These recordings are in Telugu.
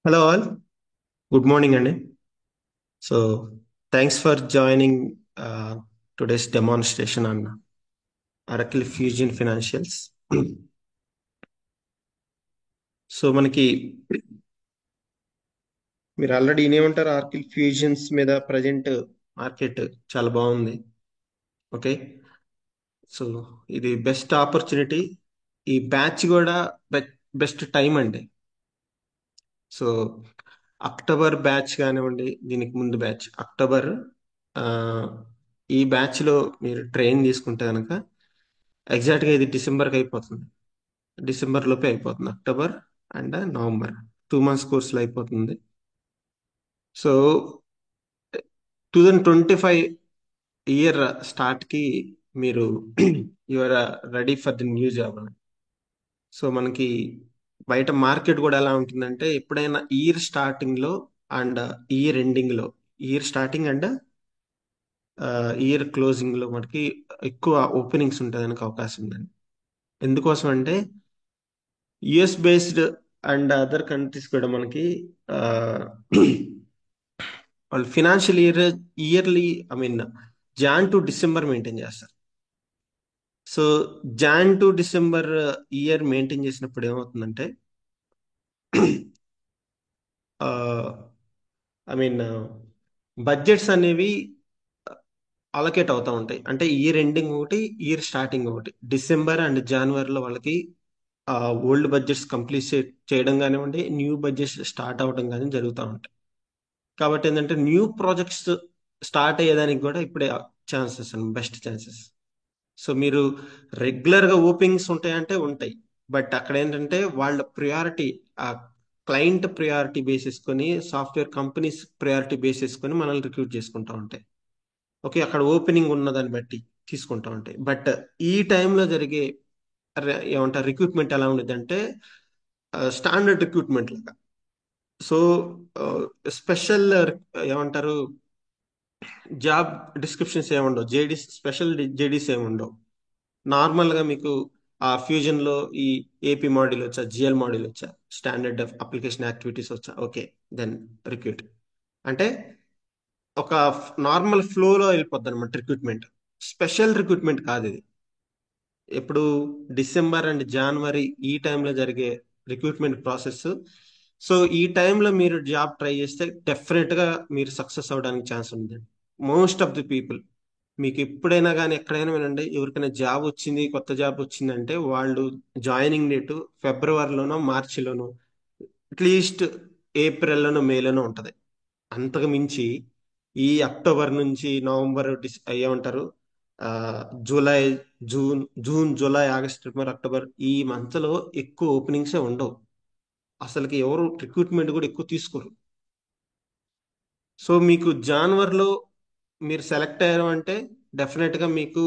Hello all, good morning Andy. So thanks for joining today's demonstration on Oracle Fusion Financials. So మనకి మీరు ఆల్రెడీ వినే ఆర్కిల్ ఫ్యూజన్స్ మీద ప్రజెంట్ మార్కెట్ చాలా బాగుంది. ఓకే, సో ఇది బెస్ట్ ఆపర్చునిటీ. ఈ బ్యాచ్ కూడా బెస్ట్ టైం అండి. సో అక్టోబర్ బ్యాచ్ కానివ్వండి, దీనికి ముందు బ్యాచ్ అక్టోబర్, ఆ, ఈ బ్యాచ్లో మీరు ట్రైన్ తీసుకుంటే కనుక ఎగ్జాక్ట్గా ఇది డిసెంబర్కి అయిపోతుంది. డిసెంబర్ లోపే అయిపోతుంది, అక్టోబర్ అండ్ నవంబర్ 2 months కోర్సులో అయిపోతుంది. సో 2025 ఇయర్ స్టార్ట్కి మీరు your ready for the new job. So మనకి బయట మార్కెట్ కూడా ఎలా ఉంటుందంటే, ఎప్పుడైనా ఇయర్ స్టార్టింగ్లో అండ్ ఇయర్ ఎండింగ్లో, ఇయర్ స్టార్టింగ్ అండ్ ఇయర్ క్లోజింగ్లో మనకి ఎక్కువ ఓపెనింగ్స్ ఉండడానికి అవకాశం ఉందండి. ఎందుకోసం అంటే US based and other countries కూడా మనకి ఆ, వాళ్ళు financial yearly, I mean Jan to December maintain చేస్తారు. So Jan to December year maintain చేసినప్పుడు ఏమవుతుందంటే, ఐ మీన్ బడ్జెట్స్ అనేవి అలొకేట్ అవుతూ ఉంటాయి. అంటే ఇయర్ ఎండింగ్ ఒకటి, ఇయర్ స్టార్టింగ్ ఒకటి. డిసెంబర్ అండ్ జనవరిలో వాళ్ళకి ఓల్డ్ బడ్జెట్స్ కంప్లీట్ చేయడం కానివ్వండి, న్యూ బడ్జెట్స్ స్టార్ట్ అవడం కానీ జరుగుతూ ఉంటాయి. కాబట్టి ఏంటంటే న్యూ ప్రాజెక్ట్స్ స్టార్ట్ అయ్యేదానికి కూడా ఇప్పుడే ఛాన్సెస్ అండి, బెస్ట్ ఛాన్సెస్. సో మీరు రెగ్యులర్గా ఓపెనింగ్స్ ఉంటాయంటే ఉంటాయి, బట్ అక్కడ ఏంటంటే వాళ్ళ ప్రియారిటీ, ఆ క్లయింట్ ప్రియారిటీ బేసేసుకొని, సాఫ్ట్వేర్ కంపెనీస్ ప్రియారిటీ బేసేసుకొని మనల్ని రిక్రూట్ చేసుకుంటూ ఉంటాయి. ఓకే, అక్కడ ఓపెనింగ్ ఉన్నదాన్ని బట్టి తీసుకుంటా ఉంటాయి. బట్ ఈ టైంలో జరిగే ఏమంటారు రిక్రూట్మెంట్ ఎలా ఉండేది అంటే, స్టాండర్డ్ రిక్రూట్మెంట్ లాగా. సో స్పెషల్ ఏమంటారు, జాబ్ డిస్క్రిప్షన్స్ ఏముండవు, స్పెషల్ జేడీస్ ఏముండవు. నార్మల్గా మీకు ఆ ఫ్యూజన్లో ఈ ఏపీ మోడల్ వచ్చా, జిఎల్ మోడల్ వచ్చా, స్టాండర్డ్ అప్లికేషన్ యాక్టివిటీస్ వచ్చా, ఓకే, దెన్ రిక్రూట్. అంటే ఒక నార్మల్ ఫ్లోలో వెళ్ళిపోద్ది అనమాట రిక్రూట్మెంట్. స్పెషల్ రిక్రూట్మెంట్ కాదు ఇది. ఇప్పుడు డిసెంబర్ అండ్ జనవరి ఈ టైంలో జరిగే రిక్రూట్మెంట్ ప్రాసెస్. సో ఈ టైంలో మీరు జాబ్ ట్రై చేస్తే డెఫినెట్గా మీరు సక్సెస్ అవ్వడానికి ఛాన్స్ ఉంది. మోస్ట్ ఆఫ్ ది పీపుల్, మీకు ఎప్పుడైనా కానీ ఎక్కడైనా వినండి, ఎవరికైనా జాబ్ వచ్చింది, కొత్త జాబ్ వచ్చిందంటే వాళ్ళు జాయినింగ్ డేటు ఫిబ్రవరిలోనో మార్చిలోనో, అట్లీస్ట్ ఏప్రిల్లోనో మేలోనో ఉంటుంది. అంతకు మించి ఈ అక్టోబర్ నుంచి నవంబర్ ఏమంటారు, ఆ, July, July, August, September, October ఈ మంత్లో ఎక్కువ ఓపెనింగ్సే ఉండవు. అసలుకి ఎవరు రిక్రూట్మెంట్ కూడా ఎక్కువ తీసుకోరు. సో మీకు జనవరిలో మీరు సెలెక్ట్ అయ్యారు అంటే డెఫినెట్గా మీకు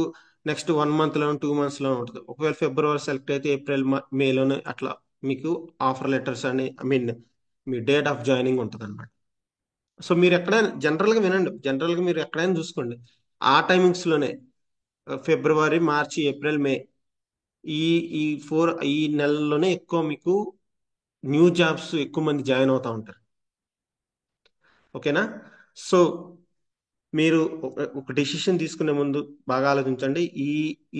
నెక్స్ట్ 1 monthలో 2 monthsలో ఉంటుంది. ఒకవేళ ఫిబ్రవరి సెలెక్ట్ అయితే ఏప్రిల్ మేలోనే అట్లా మీకు ఆఫర్ లెటర్స్ అని, I mean me date of joining ఉంటుంది అనమాట. సో మీరు ఎక్కడైనా జనరల్గా వినండి, జనరల్గా మీరు ఎక్కడైనా చూసుకోండి, ఆ టైమింగ్స్లోనే ఫిబ్రవరి, మార్చి, ఏప్రిల్, మే, ఈ ఈ నెలల్లోనే ఎక్కువ మీకు న్యూ జాబ్స్ ఎక్కువ మంది జాయిన్ అవుతా ఉంటారు. ఓకేనా? సో మీరు ఒక డెసిషన్ తీసుకునే ముందు బాగా ఆలోచించండి. ఈ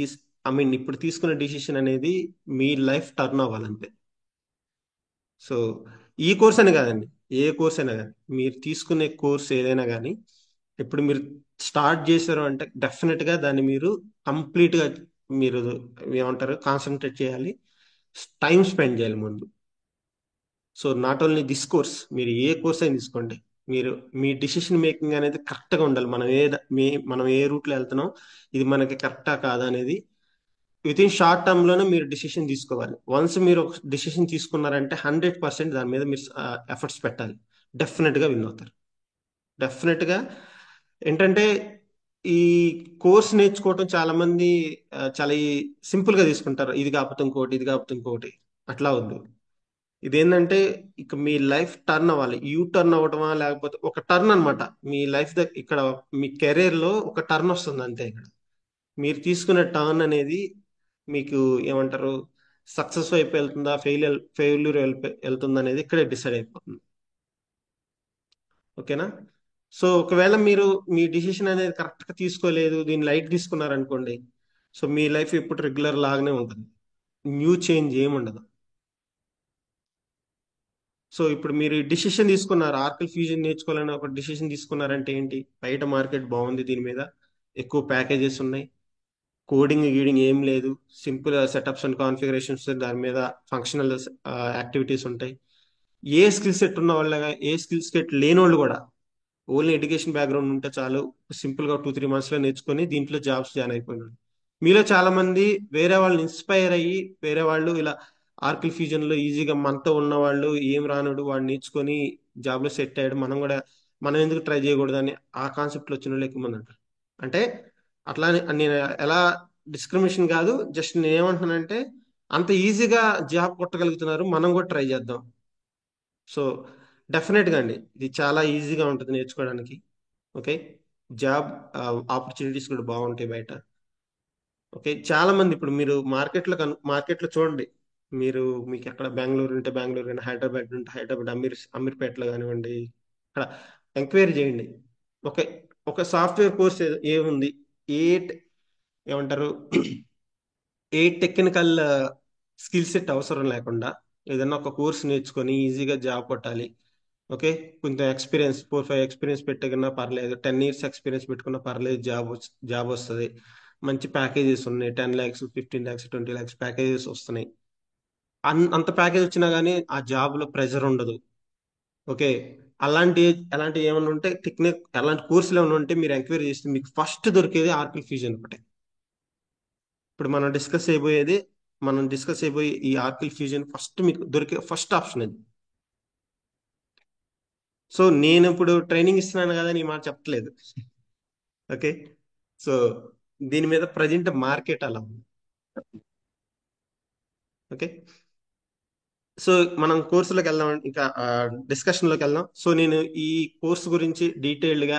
ఈ ఐ మీన్ ఇప్పుడు తీసుకునే డెసిషన్ అనేది మీ లైఫ్ టర్న్ అవ్వాలంతే. సో ఈ కోర్స్ అని కాదండి, ఏ కోర్స్ అయినా కానీ, మీరు తీసుకునే కోర్స్ ఏదైనా కానీ, ఇప్పుడు మీరు స్టార్ట్ చేశారు అంటే డెఫినెట్గా దాన్ని మీరు కంప్లీట్గా మీరు ఏమంటారు కాన్సన్ట్రేట్ చేయాలి, టైం స్పెండ్ చేయాలి ముందు. So not only this course, మీరు ఏ కోర్స్ అయినా తీసుకోండి, మీరు మీ డిసిషన్ మేకింగ్ అనేది కరెక్ట్గా ఉండాలి. మనం ఏ రూట్లో వెళ్తున్నాం, ఇది మనకి కరెక్టా కాదా అనేది విత్ ఇన్ షార్ట్ టర్మ్ లోనే మీరు డిసిషన్ తీసుకోవాలి. వన్స్ మీరు ఒక డిసిషన్ తీసుకున్నారంటే 100% దాని మీద మీరు ఎఫర్ట్స్ పెట్టాలి. డెఫినెట్ గా విన్ అవుతారు. డెఫినెట్ గా ఏంటంటే, ఈ కోర్స్ నేర్చుకోవటం చాలా మంది చాలా సింపుల్ గా తీసుకుంటారు. ఇది కాకపోతే ఇంకోటి, ఇది కాకపోతే ఇంకోటి, అట్లా వద్దు. ఇదేంటంటే ఇక మీ లైఫ్ టర్న్ అవ్వాలి. యూ టర్న్ అవ్వటమా, లేకపోతే ఒక టర్న్ అన్నమాట. మీ లైఫ్ ఇక్కడ మీ కెరీర్ లో ఒక టర్న్ వస్తుంది అంతే. ఇక్కడ మీరు తీసుకునే టర్న్ అనేది మీకు ఏమంటారు, సక్సెస్ వైపు వెళ్తుందా, ఫెయిల్యూర్ వెళ్తుందా అనేది ఇక్కడే డిసైడ్ అయిపోతుంది. ఓకేనా? సో ఒకవేళ మీరు మీ డిసిషన్ అనేది కరెక్ట్గా తీసుకోలేదు, దీన్ని లైట్ తీసుకున్నారనుకోండి, సో మీ లైఫ్ ఇప్పుడు రెగ్యులర్ లాగానే ఉంటుంది, న్యూ చేంజ్ ఏమి ఉండదు. సో ఇప్పుడు మీరు డిసిషన్ తీసుకున్నారు, ఆర్కల్ ఫ్యూజన్ నేర్చుకోవాలని ఒక డిసిషన్ తీసుకున్నారంటే ఏంటి? బయట మార్కెట్ బాగుంది, దీని మీద ఎక్కువ ప్యాకేజెస్ ఉన్నాయి, కోడింగ్ గీడింగ్ ఏం లేదు, సింపుల్ సెటప్స్ అండ్ కాన్ఫిగరేషన్స్, దాని మీద ఫంక్షనల్ యాక్టివిటీస్ ఉంటాయి. ఏ స్కిల్ సెట్ ఉన్న వాళ్ళ, ఏ స్కిల్ సెట్ లేని వాళ్ళు కూడా ఓన్లీ ఎడ్యుకేషన్ బ్యాక్గ్రౌండ్ ఉంటే చాలు, సింపుల్ గా 2-3 months లో నేర్చుకొని దీంట్లో జాబ్స్ జాయిన్ అయిపోయినాడు. మీలో చాలా మంది వేరే వాళ్ళని ఇన్స్పైర్ అయ్యి, వేరే వాళ్ళు ఇలా ఆర్కిల్ ఫ్యూజన్ లో ఈజీగా మనతో ఉన్న వాళ్ళు, ఏం రానుడు వాడు నేర్చుకొని జాబ్ లో సెట్ అయ్యాడు, మనం కూడా మనం ఎందుకు ట్రై చేయకూడదు అని ఆ కాన్సెప్ట్ లో వచ్చిన వాళ్ళు ఎక్కువ మంది అంటారు. అంటే అట్లా నేను ఎలా డిస్క్రిమినేషన్ కాదు, జస్ట్ నేను ఏమంటున్నానంటే అంత ఈజీగా జాబ్ కొట్టగలుగుతున్నారు, మనం కూడా ట్రై చేద్దాం. సో డెఫినెట్ గా అండి, ఇది చాలా ఈజీగా ఉంటుంది నేర్చుకోవడానికి. ఓకే, జాబ్ ఆపర్చునిటీస్ కూడా బాగుంటాయి బయట. ఓకే, చాలా మంది ఇప్పుడు మీరు మార్కెట్లో చూడండి. మీరు మీకు ఎక్కడ బెంగళూరు ఉంటే బెంగళూరు కానీ, హైదరాబాద్ ఉంటే హైదరాబాద్, అమీర్పేటలో కానివ్వండి, ఇక్కడ ఎంక్వైరీ చేయండి. ఒక ఒక సాఫ్ట్వేర్ కోర్స్ ఏముంది, ఏ ఏమంటారు, ఏ టెక్నికల్ స్కిల్ సెట్ అవసరం లేకుండా ఏదైనా ఒక కోర్స్ నేర్చుకొని ఈజీగా జాబ్ కొట్టాలి. ఓకే, కొంచెం ఎక్స్పీరియన్స్ 4-5 ఎక్స్పీరియన్స్ పెట్టుకున్నా పర్లేదు, 10 years ఎక్స్పీరియన్స్ పెట్టుకున్నా పర్లేదు, జాబ్ వస్తుంది. మంచి ప్యాకేజెస్ ఉన్నాయి, 10 lakhs, 15 lakhs, 20 lakhs ప్యాకేజెస్ వస్తున్నాయి. అంత ప్యాకేజ్ వచ్చినా కానీ ఆ జాబ్ లో ప్రెజర్ ఉండదు. ఓకే, అలాంటి అలాంటి ఏమైనా ఉంటే అలాంటి కోర్సులు ఏమైనా ఉంటే మీరు ఎంక్వైరీ చేస్తే మీకు ఫస్ట్ దొరికేది ఆర్కిల్ ఫ్యూజన్ ఒకటే. ఇప్పుడు మనం డిస్కస్ చేయబోయే ఈ ఆర్కిల్ ఫ్యూజన్ ఫస్ట్ మీకు దొరికే ఫస్ట్ ఆప్షన్ అది. సో నేను ఇప్పుడు ట్రైనింగ్ ఇస్తున్నాను కదా, ఈ మాట చెప్పట్లేదు. ఓకే, సో దీని మీద ప్రజెంట్ మార్కెట్ అలా ఉంది. ఓకే, సో మనం కోర్సులోకి వెళ్దాం, ఇంకా డిస్కషన్లోకి వెళ్దాం. సో నేను ఈ కోర్సు గురించి డీటెయిల్డ్ గా,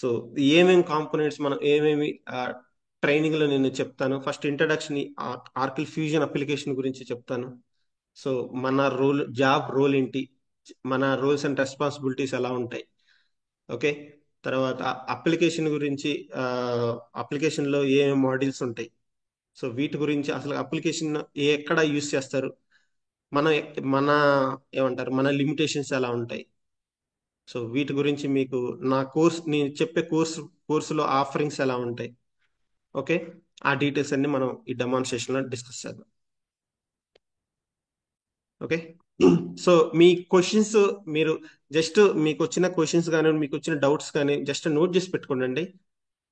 సో ఏమేమి కాంపోనెంట్స్, మనం ఏమేమి ట్రైనింగ్ లో నేను చెప్తాను. ఫస్ట్ ఇంట్రడక్షన్, ఆర్కిల్ ఫ్యూజన్ అప్లికేషన్ గురించి చెప్తాను. సో మన జాబ్ రోల్ ఏంటి, మన రోల్స్ అండ్ రెస్పాన్సిబిలిటీస్ ఎలా ఉంటాయి. ఓకే, తర్వాత అప్లికేషన్ గురించి, అప్లికేషన్ లో ఏ మాడ్యూల్స్ ఉంటాయి, సో వీటి గురించి, అసలు అప్లికేషన్ ఎక్కడ యూస్ చేస్తారు, మన మన ఏమంటారు, మన లిమిటేషన్స్ ఎలా ఉంటాయి. సో వీటి గురించి మీకు నేను చెప్పే కోర్సులో ఆఫరింగ్స్ ఎలా ఉంటాయి. ఓకే, ఆ డీటెయిల్స్ అన్ని మనం ఈ డెమాన్స్ట్రేషన్ లో డిస్కస్ చేద్దాం. ఓకే, సో మీ క్వశ్చన్స్, మీరు జస్ట్ మీకు వచ్చిన క్వశ్చన్స్ కానీ, మీకు వచ్చిన డౌట్స్ కానీ జస్ట్ నోట్ చేసి పెట్టుకోండి.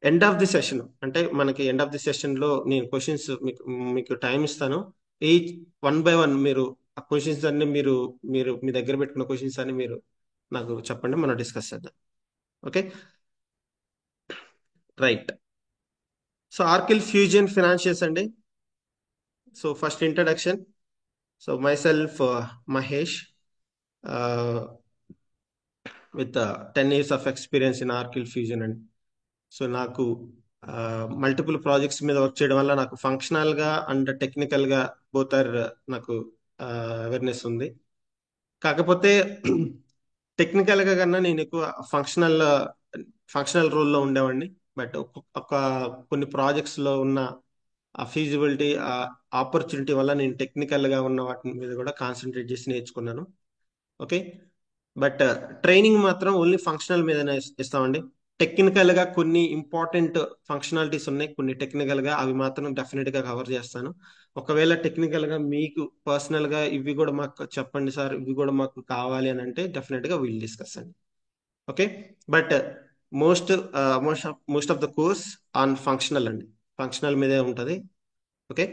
ఎండ్ ఆఫ్ ది సెషన్, అంటే మనకి ఎండ్ ఆఫ్ ది సెషన్ లో నేను క్వశ్చన్స్ మీకు మీకు టైం ఇస్తాను. ఈచ్ 1 by 1 మీరు ఆ క్వశ్చన్స్ అన్ని మీరు మీరు మీ దగ్గర పెట్టుకున్న క్వశ్చన్స్ అన్ని మీరు నాకు చెప్పండి, మనం డిస్కస్ చేద్దాం. Okay, right. So Oracle Fusion financials అండి. So first introduction. So myself Mahesh, with 10 years of experience in Oracle Fusion అండి. సో నాకు మల్టిపుల్ ప్రాజెక్ట్స్ మీద వర్క్ చేయడం వల్ల నాకు ఫంక్షనల్ గా అండ్ టెక్నికల్ గా బోత్ ఆర్ నాకు అవేర్నెస్ ఉంది. కాకపోతే టెక్నికల్ గా కన్నా నేను ఎక్కువ ఫంక్షనల్ ఫంక్షనల్ రోల్లో ఉండేవాడిని. బట్ ఒక కొన్ని ప్రాజెక్ట్స్ లో ఉన్న ఆ ఫీజిబిలిటీ, ఆ ఆపర్చునిటీ వల్ల నేను టెక్నికల్ గా ఉన్న వాటి మీద కూడా కాన్సన్ట్రేట్ చేసి నేర్చుకున్నాను. ఓకే, బట్ ట్రైనింగ్ మాత్రం ఓన్లీ ఫంక్షనల్ మీదనే ఇస్తామండి. టెక్నికల్ గా కొన్ని ఇంపార్టెంట్ ఫంక్షనాలిటీస్ ఉన్నాయి, కొన్ని టెక్నికల్ గా అవి మాత్రం డెఫినెట్ గా కవర్ చేస్తాను. ఒకవేళ టెక్నికల్ గా మీకు పర్సనల్ గా ఇవి కూడా మాకు చెప్పండి సార్, ఇవి కూడా మాకు కావాలి అని అంటే డెఫినెట్ గా వీల్ డిస్కస్ అండి. Okay, but most most of the course on functional అండి, ఫంక్షనల్ మీదే ఉంటుంది. Okay,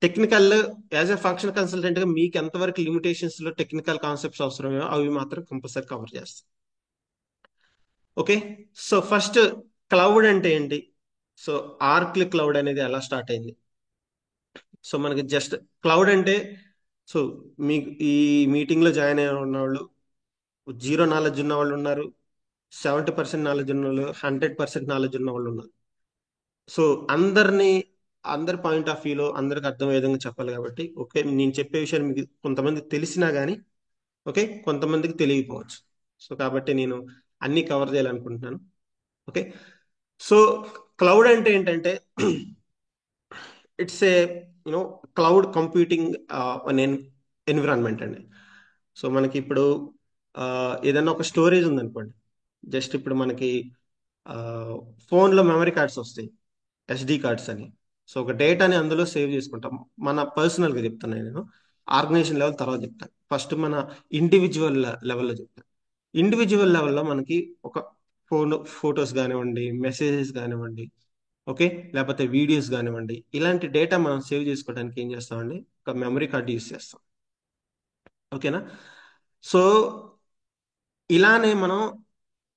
technical, as a function consultant గా మీకు ఎంతవరకు లిమిటేషన్స్ లో టెక్నికల్ కాన్సెప్ట్స్ అవసరమో అవి మాత్రం కంపల్సరీ కవర్ చేస్తాం. ఓకే, సో ఫస్ట్ క్లౌడ్ అంటే ఏంటి, సో ఆర్క్లి క్లౌడ్ అనేది ఎలా స్టార్ట్ అయింది. సో మనకి జస్ట్ క్లౌడ్ అంటే, సో మీకు ఈ మీటింగ్ లో జాయిన్ అయిన ఉన్న వాళ్ళు, జీరో నాలెడ్జ్ ఉన్న వాళ్ళు ఉన్నారు, 70% నాలెడ్జ్ ఉన్న వాళ్ళు, 100% నాలెడ్జ్ ఉన్న వాళ్ళు ఉన్నారు. సో అందరి పాయింట్ ఆఫ్ వ్యూలో అందరికి అర్థమయ్యే విధంగా చెప్పాలి కాబట్టి, ఓకే నేను చెప్పే విషయాలు మీకు కొంతమందికి తెలిసినా కానీ, ఓకే కొంతమందికి తెలియకపోవచ్చు. సో కాబట్టి నేను అన్ని కవర్ చేయాలనుకుంటున్నాను. ఓకే. సో క్లౌడ్ అంటే ఏంటంటే it's a you know cloud computing environment అండి. సో మనకి ఇప్పుడు ఏదైనా ఒక స్టోరేజ్ ఉందనుకోండి. జస్ట్ ఇప్పుడు మనకి ఫోన్లో మెమరీ కార్డ్స్ వస్తాయి, ఎస్డి కార్డ్స్ అని. సో ఒక డేటాని అందులో సేవ్ చేసుకుంటాం. మన పర్సనల్గా చెప్తున్నాను నేను, ఆర్గనైజేషన్ లెవెల్ తర్వాత చెప్తాను. ఫస్ట్ మన ఇండివిజువల్ లెవెల్లో చెప్తాను. ఇండివిజువల్ లెవెల్లో మనకి ఒక ఫోటోస్ కానివ్వండి, మెసేజెస్ కానివ్వండి, ఓకే, లేకపోతే వీడియోస్ కానివ్వండి, ఇలాంటి డేటా మనం సేవ్ చేసుకోవడానికి ఏం చేస్తామండి, ఒక మెమరీ కార్డ్ యూస్ చేస్తాం. ఓకేనా. సో ఇలానే మనం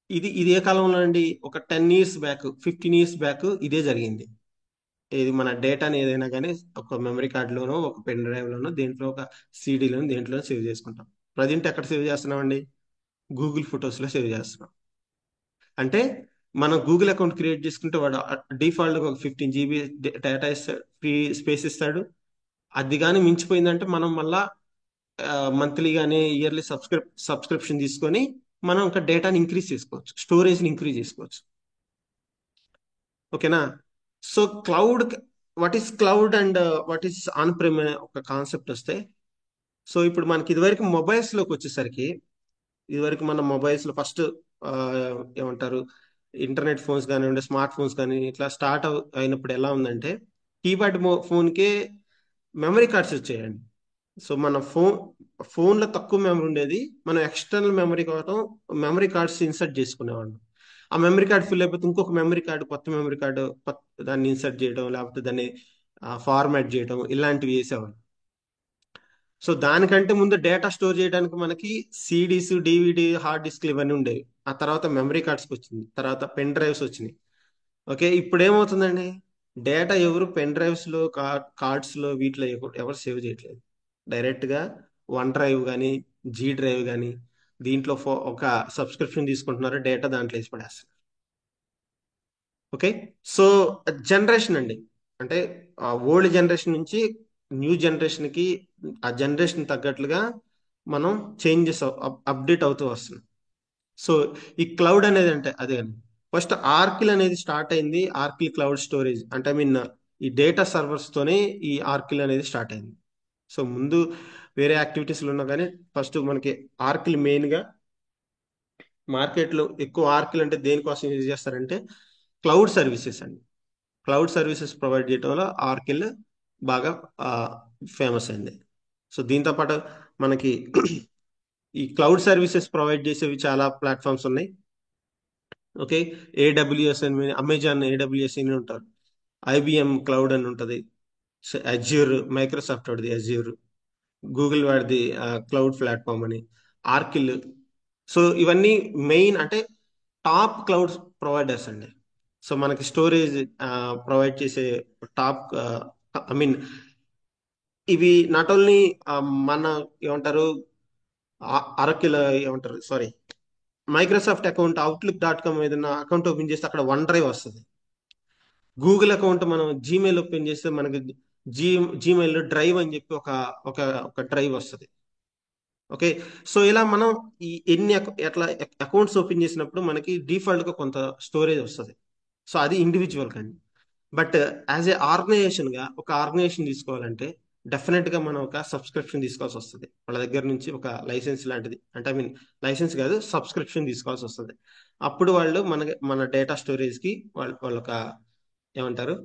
ఇది ఇది ఏ కాలంలో అండి, ఒక 10 years బ్యాక్, 15 years బ్యాక్ ఇదే జరిగింది. ఇది మన డేటాని ఏదైనా కానీ ఒక మెమరీ కార్డులోనో, ఒక పెన్ డ్రైవ్లోనో, దేంట్లో ఒక సీడీలోనో, దేంట్లో సేవ్ చేసుకుంటాం. ప్రజెంట్ ఎక్కడ సేవ్ చేస్తున్నామండి, గూగుల్ ఫొటోస్లో సేవ్ చేస్తున్నాం. అంటే మనం గూగుల్ అకౌంట్ క్రియేట్ చేసుకుంటే వాడు డిఫాల్ట్గా ఒక 15 GB డేటా ఇస్తాడు, ఫ్రీ స్పేస్ ఇస్తాడు. అది కానీ మించిపోయిందంటే మనం మళ్ళా మంత్లీ కానీ ఇయర్లీ సబ్స్క్రిప్షన్ తీసుకొని మనం ఇంకా డేటాని ఇంక్రీజ్ చేసుకోవచ్చు, స్టోరేజ్ని ఇంక్రీజ్ చేసుకోవచ్చు. ఓకేనా. So cloud, what is cloud and what is on prem ఒక కాన్సెప్ట్ వస్తే, సో ఇప్పుడు మనకి ఇదివరకు మొబైల్స్లోకి వచ్చేసరికి, ఇదివరకు మన మొబైల్స్లో ఫస్ట్ ఏమంటారు, ఇంటర్నెట్ ఫోన్స్ కానివ్వండి, స్మార్ట్ ఫోన్స్ కానీ ఇట్లా స్టార్ట్ అయినప్పుడు ఎలా ఉందంటే, కీప్యాడ్ ఫోన్కే మెమరీ కార్డ్స్ వచ్చాయండి. సో మన ఫోన్లో తక్కువ మెమరీ ఉండేది, మనం ఎక్స్టర్నల్ మెమరీ కోసం మెమరీ కార్డ్స్ ఇన్సర్ట్ చేసుకునేవాళ్ళం. ఆ మెమరీ కార్డ్ ఫుల్ అయిపోతే ఇంకొక మెమరీ కార్డు, కొత్త మెమరీ కార్డు దాన్ని ఇన్సర్ట్ చేయడం, లేకపోతే దాన్ని ఫార్మాట్ చేయడం, ఇలాంటివి చేసేవాళ్ళం. సో దానికంటే ముందు డేటా స్టోర్ చేయడానికి మనకి సిడీస్, డివిడి, హార్డ్ డిస్క్లు ఇవన్నీ ఉండేవి. ఆ తర్వాత మెమరీ కార్డ్స్కి వచ్చింది, తర్వాత పెన్ డ్రైవ్స్ వచ్చినాయి. ఓకే, ఇప్పుడు ఏమవుతుందండి, డేటా ఎవరు పెన్ డ్రైవ్స్లో, కార్డ్స్లో, వీటిలో ఎవరు సేవ్ చేయట్లేదు. డైరెక్ట్గా వన్ డ్రైవ్ కానీ, జీ డ్రైవ్ కానీ, దీంట్లో ఒక సబ్స్క్రిప్షన్ తీసుకుంటున్నారు, డేటా దాంట్లో వేసి పడేస్తారు. ఓకే. సో జనరేషన్ అండి, అంటే ఓల్డ్ జనరేషన్ నుంచి న్యూ జనరేషన్కి, ఆ జనరేషన్ తగ్గట్లుగా మనం చేంజెస్, అప్డేట్ అవుతూ వస్తున్నాం. సో ఈ క్లౌడ్ అనేది అంటే అదే అండి. ఫస్ట్ ఆర్కిల్ అనేది స్టార్ట్ అయింది, ఆర్కిల్ క్లౌడ్ స్టోరేజ్ అంటే ఐ మీన్ ఈ డేటా సర్వర్స్ తోనే ఈ ఆర్కిల్ అనేది స్టార్ట్ అయింది. సో ముందు వేరే యాక్టివిటీస్లు ఉన్నా కానీ ఫస్ట్ మనకి ఆర్కిల్ మెయిన్గా మార్కెట్లో ఎక్కువ. ఆర్కిల్ అంటే దేనికోసం యూజ్ చేస్తారంటే క్లౌడ్ సర్వీసెస్ అండి. క్లౌడ్ సర్వీసెస్ ప్రొవైడ్ చేయడం వల్ల ఆర్కిల్ బాగా ఫేమస్ అయింది. సో దీంతో పాటు మనకి ఈ క్లౌడ్ సర్వీసెస్ ప్రొవైడ్ చేసేవి చాలా ప్లాట్ఫామ్స్ ఉన్నాయి. ఓకే, ఏడబ్ల్యూఎస్ అని, అమెజాన్ ఏడబ్ల్యూఎస్ అని ఉంటారు, ఐబిఎం క్లౌడ్ అని ఉంటుంది, అజ్యూర్, మైక్రోసాఫ్ట్ వాడిది అజ్యూర్, గూగుల్ వాడిది క్లౌడ్ ప్లాట్ఫామ్ అని, ఆర్కిల్. సో ఇవన్నీ మెయిన్ అంటే టాప్ క్లౌడ్ ప్రొవైడర్స్ అండి. సో మనకి స్టోరేజ్ ప్రొవైడ్ చేసే టాప్, ఐ మీన్ ఇవి నాట్ ఓన్లీ మన ఏమంటారు, అరకిల ఏమంటారు, సారీ, మైక్రోసాఫ్ట్ అకౌంట్, అవుట్లుక్.com ఏదైనా అకౌంట్ ఓపెన్ చేస్తే అక్కడ వన్ డ్రైవ్ వస్తుంది. గూగుల్ అకౌంట్ మనం జీమెయిల్ ఓపెన్ చేస్తే మనకి జీ జీమెయిల్ డ్రైవ్ అని చెప్పి ఒక ఒక ఒక డ్రైవ్ వస్తుంది. ఓకే. సో ఇలా మనం ఈ ఎట్లా అకౌంట్స్ ఓపెన్ చేసినప్పుడు మనకి డిఫాల్ట్గా కొంత స్టోరేజ్ వస్తుంది. సో అది ఇండివిజువల్ కండి. బట్ యాజ్ ఏ ఆర్గనైజేషన్గా ఒక ఆర్గనైజేషన్ తీసుకోవాలంటే డెఫినెట్గా మనం ఒక సబ్స్క్రిప్షన్ తీసుకోవాల్సి వస్తుంది వాళ్ళ దగ్గర నుంచి, ఒక లైసెన్స్ లాంటిది, అంటే ఐ మీన్ లైసెన్స్ కాదు, సబ్స్క్రిప్షన్ తీసుకోవాల్సి వస్తుంది. అప్పుడు వాళ్ళు మన డేటా స్టోరేజ్కి వాళ్ళు ఒక ఏమంటారు,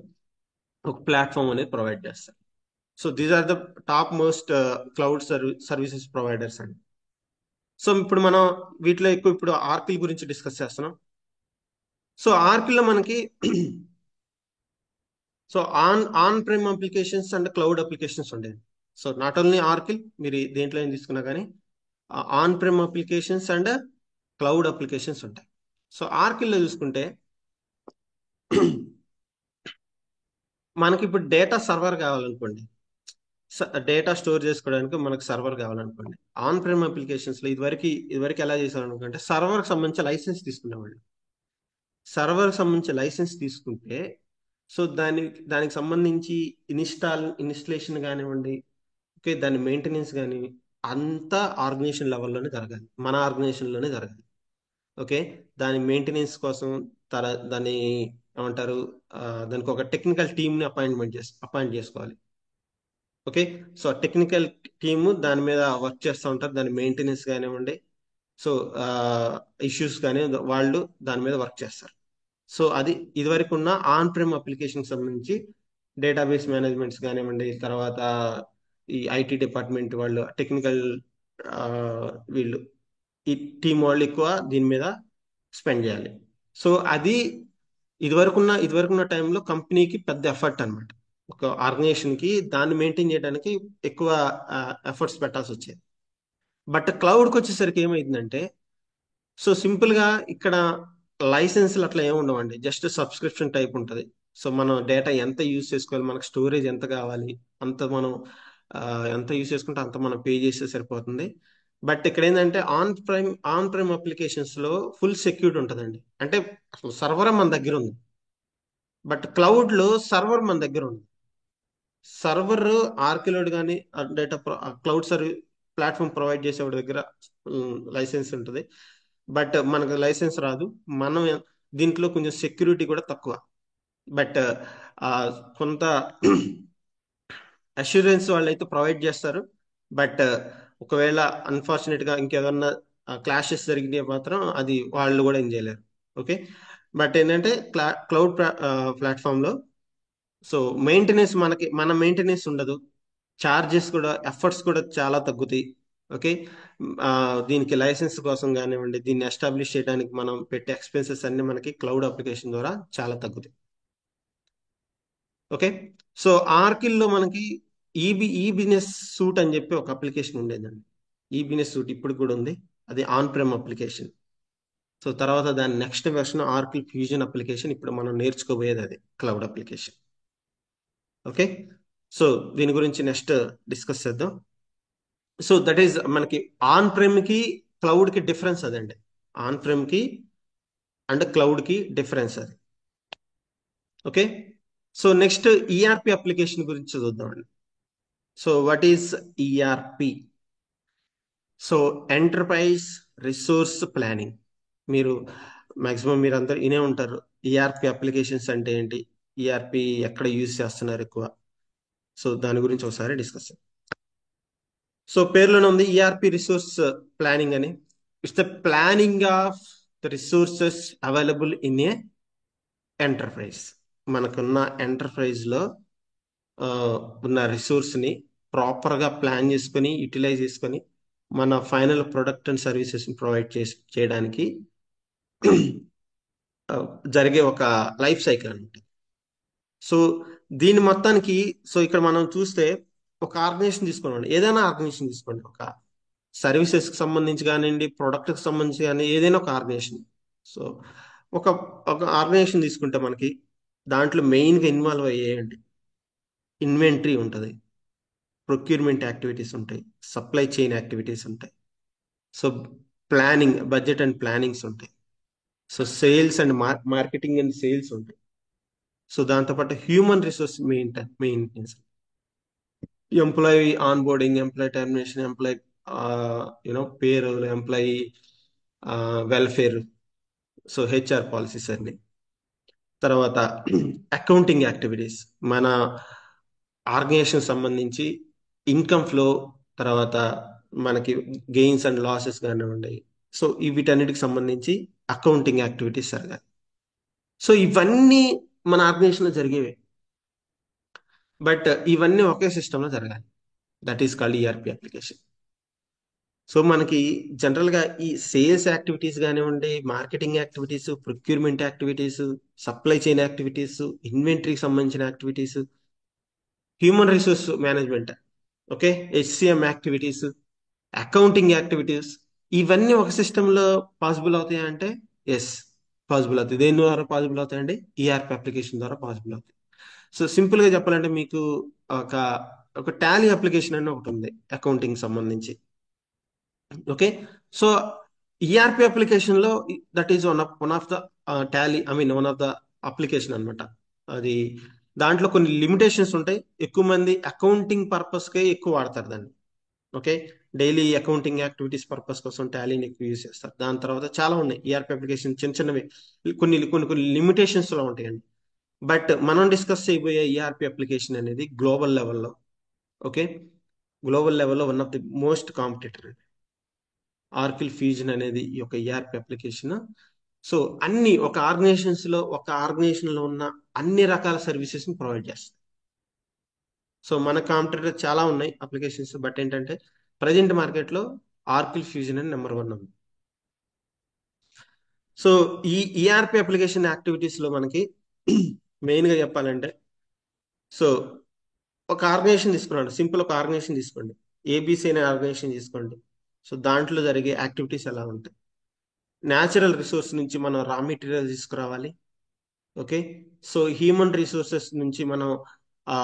ఒక ప్లాట్ఫామ్ అనేది ప్రొవైడ్ చేస్తారు. So these are the top most cloud services providers అండి. సో ఇప్పుడు మనం వీటిలో ఎక్కువ ఇప్పుడు ఆర్కిల్ గురించి డిస్కస్ చేస్తున్నాం. సో ఆర్కిల్లో మనకి so on prime applications and cloud applications ఉండేది. సో నాట్ ఓన్లీ ఆర్కిల్, మీరు దేంట్లో ఏం తీసుకున్నా కానీ on prime applications and cloud applications ఉంటాయి. సో ఆర్కిల్లో చూసుకుంటే మనకి ఇప్పుడు డేటా సర్వర్ కావాలనుకోండి, డేటా స్టోర్ చేసుకోవడానికి మనకు సర్వర్ కావాలనుకోండి, ఆన్ ప్రైమ్ అప్లికేషన్స్లో ఇదివరకు ఎలా చేశారు అనుకుంటే, సర్వర్కి సంబంధించి లైసెన్స్ తీసుకునేవాళ్ళు. సర్వర్కి సంబంధించి లైసెన్స్ తీసుకుంటే, సో దానికి సంబంధించి ఇన్స్టలేషన్ కానివ్వండి, ఓకే, దాని మెయింటెనెన్స్ కానీ అంతా ఆర్గనైజేషన్ లెవెల్లోనే జరగాలి, మన ఆర్గనైజేషన్లోనే జరగాలి. ఓకే. దాని మెయింటెనెన్స్ కోసం దాన్ని ఏమంటారు, దానికి ఒక టెక్నికల్ టీమ్ని అపాయింట్ చేసుకోవాలి. ఓకే. సో టెక్నికల్ టీము దాని మీద వర్క్ చేస్తూ ఉంటారు, దాని మెయింటెనెన్స్ కానివ్వండి, సో ఇష్యూస్ కానీ వాళ్ళు దాని మీద వర్క్ చేస్తారు. సో అది ఇదివరకు ఉన్న ఆన్ ప్రెమ్ అప్లికేషన్ సంబంధించి డేటాబేస్ మేనేజ్మెంట్స్ కానివ్వండి, తర్వాత ఈ ఐటీ డిపార్ట్మెంట్ వాళ్ళు టెక్నికల్ వీళ్ళు ఈ టీం వాళ్ళు ఎక్కువ దీని మీద స్పెండ్ చేయాలి. సో అది ఇదివరకున్న టైంలో కంపెనీకి పెద్ద ఎఫర్ట్ అన్నమాట. ఒక ఆర్గనైజేషన్ కి దాన్ని మెయింటైన్ చేయడానికి ఎక్కువ ఎఫర్ట్స్ పెట్టాల్సి వచ్చేది. బట్ క్లౌడ్కి వచ్చేసరికి ఏమైందంటే, సో సింపుల్ గా ఇక్కడ లైసెన్స్లు అట్లా ఏమి ఉండవండి, జస్ట్ సబ్స్క్రిప్షన్ టైప్ ఉంటుంది. సో మనం డేటా ఎంత యూజ్ చేసుకోవాలి, మనకు స్టోరేజ్ ఎంత కావాలి, అంత మనం ఆ, ఎంత యూజ్ చేసుకుంటే అంత మనం పే చేస్తే సరిపోతుంది. బట్ ఇక్కడ ఏంటంటే ఆన్ ప్రైమ్ అప్లికేషన్స్ లో ఫుల్ సెక్యూరిటీ ఉంటుందండి. అంటే అసలు సర్వర్ మన దగ్గర ఉంది, బట్ క్లౌడ్ లో సర్వర్ మన దగ్గర ఉంది. సర్వర్ ఆర్కిలోడ్ కానీ data cloud service platform provide చేసేవాడి దగ్గర లైసెన్స్ ఉంటుంది, బట్ మనకు లైసెన్స్ రాదు. మనం దీంట్లో కొంచెం సెక్యూరిటీ కూడా తక్కువ. బట్ కొంత అష్యూరెన్స్ వాళ్ళు అయితే ప్రొవైడ్ చేస్తారు. బట్ ఒకవేళ అన్ఫార్చునేట్ గా ఇంకేదన్నా క్లాషెస్ జరిగితే మాత్రం అది వాళ్ళు కూడా ఏం చేయలేరు. ఓకే. బట్ ఏంటంటే క్లౌడ్ ప్లాట్ఫామ్ లో సో మన మెయింటెనెన్స్ ఉండదు, చార్జెస్ కూడా ఎఫర్ట్స్ కూడా చాలా తగ్గుతాయి. ఓకే. ఆ, దీనికి లైసెన్స్ కోసం కానివ్వండి, దీన్ని ఎస్టాబ్లిష్ చేయడానికి మనం పెట్టే ఎక్స్పెన్సెస్ అన్ని మనకి క్లౌడ్ అప్లికేషన్ ద్వారా చాలా తగ్గుతాయి. ఓకే. సో ఆర్కిల్ లో మనకి ఈ బిజినెస్ సూట్ అని చెప్పి ఒక అప్లికేషన్ ఉండేదండి. ఈ బిజినెస్ సూట్ ఇప్పుడు కూడా ఉంది, అది ఆన్ ప్రెమ్ అప్లికేషన్. సో తర్వాత దాని నెక్స్ట్ వెర్షన్ ఆర్కిల్ ఫ్యూజన్ అప్లికేషన్, ఇప్పుడు మనం నేర్చుకోబోయేది అది క్లౌడ్ అప్లికేషన్. ఓకే. సో దీని గురించి నెక్స్ట్ డిస్కస్ చేద్దాం. సో దట్ ఈస్ మనకి ఆన్ ప్రెమ్ కి క్లౌడ్ కి డిఫరెన్స్ అదండి. ఆన్ ప్రెమ్ కి అండ్ క్లౌడ్ కి డిఫరెన్స్ అది. Okay. So next ERP application గురించి చూద్దామండి. So what is ERP? So enterprise resource planning. మీరు మాక్సిమం మీరు అందరు వినే ఉంటారు, ఈఆర్పి అప్లికేషన్స్ అంటే ఏంటి, ఈఆర్పి ఎక్కడ యూజ్ చేస్తున్నారు ఎక్కువ. సో దాని గురించి ఒకసారి డిస్కస్ చేద్దాం. సో పేర్లోనే ఉంది ఈఆర్పి రిసోర్స్ ప్లానింగ్ అని. It's the planning of the resources available in a enterprise. మనకున్న ఎంటర్ప్రైజ్ లో ఆ, ఉన్న రిసోర్స్ ని ప్రాపర్ గా ప్లాన్ చేసుకొని యూటిలైజ్ చేసుకొని మన final product and services provide చేయడానికి ఆ, జరిగే ఒక లైఫ్ సైకిల్ అనమాట. సో దీని మొత్తానికి, సో ఇక్కడ మనం చూస్తే ఒక ఆర్గనైజేషన్ తీసుకోండి, ఏదైనా ఆర్గనైజేషన్ తీసుకోండి, ఒక సర్వీసెస్ కి సంబంధించి కానివ్వండి, ప్రొడక్ట్ కి సంబంధించి కానీ ఏదైనా ఒక ఆర్గనైజేషన్. సో ఒక ఒక ఆర్గనైజేషన్ తీసుకుంటే మనకి దాంట్లో మెయిన్గా ఇన్వాల్వ్ అయ్యేయండి, ఇన్వెంటరీ ఉంటుంది, ప్రొక్యూర్మెంట్ యాక్టివిటీస్ ఉంటాయి, సప్లై చైన్ యాక్టివిటీస్ ఉంటాయి, so planning budget and plannings ఉంటాయి, so sales and marketing and sales ఉంటాయి. సో దాంతోపాటు human resource maintenance, employee onboarding, employee termination, employee payroll, employee welfare, so HR policies అన్ని. తర్వాత అకౌంటింగ్ యాక్టివిటీస్, మన ఆర్గనైజేషన్ సంబంధించి ఇన్కమ్ ఫ్లో, తర్వాత మనకి గెయిన్స్ అండ్ లాసెస్ కానివ్వండి, సో వీటన్నిటికి సంబంధించి అకౌంటింగ్ యాక్టివిటీస్ జరగాలి. సో ఇవన్నీ మన ఆర్గనైజేషన్లో జరిగేవి, బట్ ఇవన్నీ ఒకే సిస్టంలో జరగాలి. That is called ERP application. So మనకి జనరల్గా ఈ సేల్స్ యాక్టివిటీస్ కానివ్వండి, marketing activities, procurement activities, supply chain activities, ఇన్వెంటరీకి సంబంధించిన activities, human resource management, okay, HCM activities, accounting activities, ఇవన్నీ ఒక సిస్టంలో పాసిబుల్ అవుతాయా అంటే ఎస్, పాసిబుల్ అవుతాయి. దేని ద్వారా పాసిబుల్ అవుతాయండి? ఈఆర్పి అప్లికేషన్ ద్వారా పాసిబుల్ అవుతాయి. సో సింపుల్ గా చెప్పాలంటే మీకు ఒక ఒక టాలీ అప్లికేషన్ అని ఒకటి ఉంది అకౌంటింగ్ సంబంధించి. ఓకే. సో ఈఆర్పి అప్లికేషన్ లో that is one of the Tally, I mean one of the application అనమాట. అది దాంట్లో కొన్ని లిమిటేషన్స్ ఉంటాయి, ఎక్కువ మంది అకౌంటింగ్ పర్పస్ కే ఎక్కువ వాడతారు దాన్ని. Okay. Daily accounting activities purpose కోసం టాలీని ఎక్కువ యూజ్ చేస్తారు. దాని తర్వాత చాలా ఉన్నాయి ఈఆర్పి అప్లికేషన్, చిన్న చిన్నవి, కొన్ని కొన్ని కొన్ని లిమిటేషన్స్ లో ఉంటాయండి. బట్ మనం డిస్కస్ చేయబోయే ఈఆర్పి అప్లికేషన్ అనేది గ్లోబల్ లెవెల్లో, ఓకే, గ్లోబల్ లెవెల్లో one of the most competitor అండి ఆర్కిల్ ఫ్యూజన్ అనేది ఈ యొక్క ఈఆర్పి అప్లికేషన్. సో అన్ని ఒక ఆర్గనైజేషన్ లో ఉన్న అన్ని రకాల సర్వీసెస్ ని ప్రొవైడ్ చేస్తుంది. సో మన కాంపిటేటర్ చాలా ఉన్నాయి అప్లికేషన్స్, బట్ ఏంటంటే ప్రజెంట్ మార్కెట్ లో ఆర్కిల్ ఫ్యూజన్ అని నెంబర్ 1 ఉంది. సో ఈ ఈఆర్పి అప్లికేషన్ యాక్టివిటీస్ లో మనకి మెయిన్ గా చెప్పాలంటే, సో ఒక ఆర్గనైజేషన్ తీసుకున్నాడు, సింపుల్ ఒక ఆర్గనైజేషన్ తీసుకోండి, ఏబిసి అనే ఆర్గనైజేషన్ తీసుకోండి. సో దాంట్లో జరిగే యాక్టివిటీస్ ఎలా ఉంటాయి? న్యాచురల్ రిసోర్స్ నుంచి మనం రా మెటీరియల్ తీసుకురావాలి. ఓకే. సో హ్యూమన్ రిసోర్సెస్ నుంచి మనం ఆ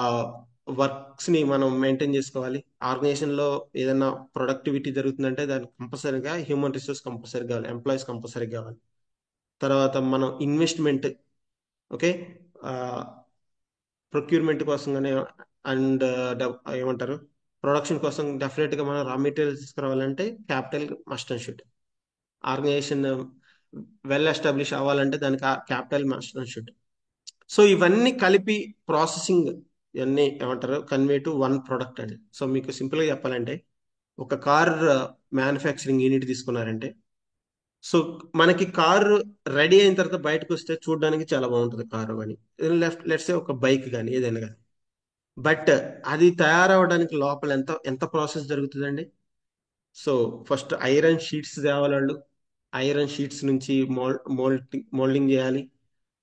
వర్క్స్ ని మనం మెయింటైన్ చేసుకోవాలి. ఆర్గనైజేషన్ లో ఏదైనా ప్రొడక్టివిటీ జరుగుతుందంటే దానికి కంపల్సరీగా హ్యూమన్ రిసోర్స్ కంపల్సరీ కావాలి, ఎంప్లాయీస్ కంపల్సరీ కావాలి. తర్వాత మనం ఇన్వెస్ట్మెంట్, ఓకే, ప్రొక్యూర్మెంట్ కోసం కానీ అండ్ ఏమంటారు, ప్రొడక్షన్ కోసం డెఫినెట్ గా మనం రా మెటీరియల్స్ తీసుకురావాలంటే capital must and should. Organization well establish అవ్వాలంటే దానికి capital must and should. So ఇవన్నీ కలిపి ప్రాసెసింగ్, ఇవన్నీ ఏమంటారు, కన్వే టు వన్ ప్రొడక్ట్ అండి. సో మీకు సింపుల్ గా చెప్పాలంటే, ఒక కార్ మ్యానుఫ్యాక్చరింగ్ యూనిట్ తీసుకున్నారంటే, సో మనకి కారు రెడీ అయిన తర్వాత బయటకు వస్తే చూడడానికి చాలా బాగుంటుంది కారు అని, లెట్స్ ఒక బైక్ కానీ ఏదైనా కానీ. బట్ అది తయారవడానికి లోపల ఎంత ఎంత ప్రాసెస్ జరుగుతుందండి? సో ఫస్ట్ ఐరన్ షీట్స్ తేవాలి వాళ్ళు, ఐరన్ షీట్స్ నుంచి మోల్డింగ్ చేయాలి.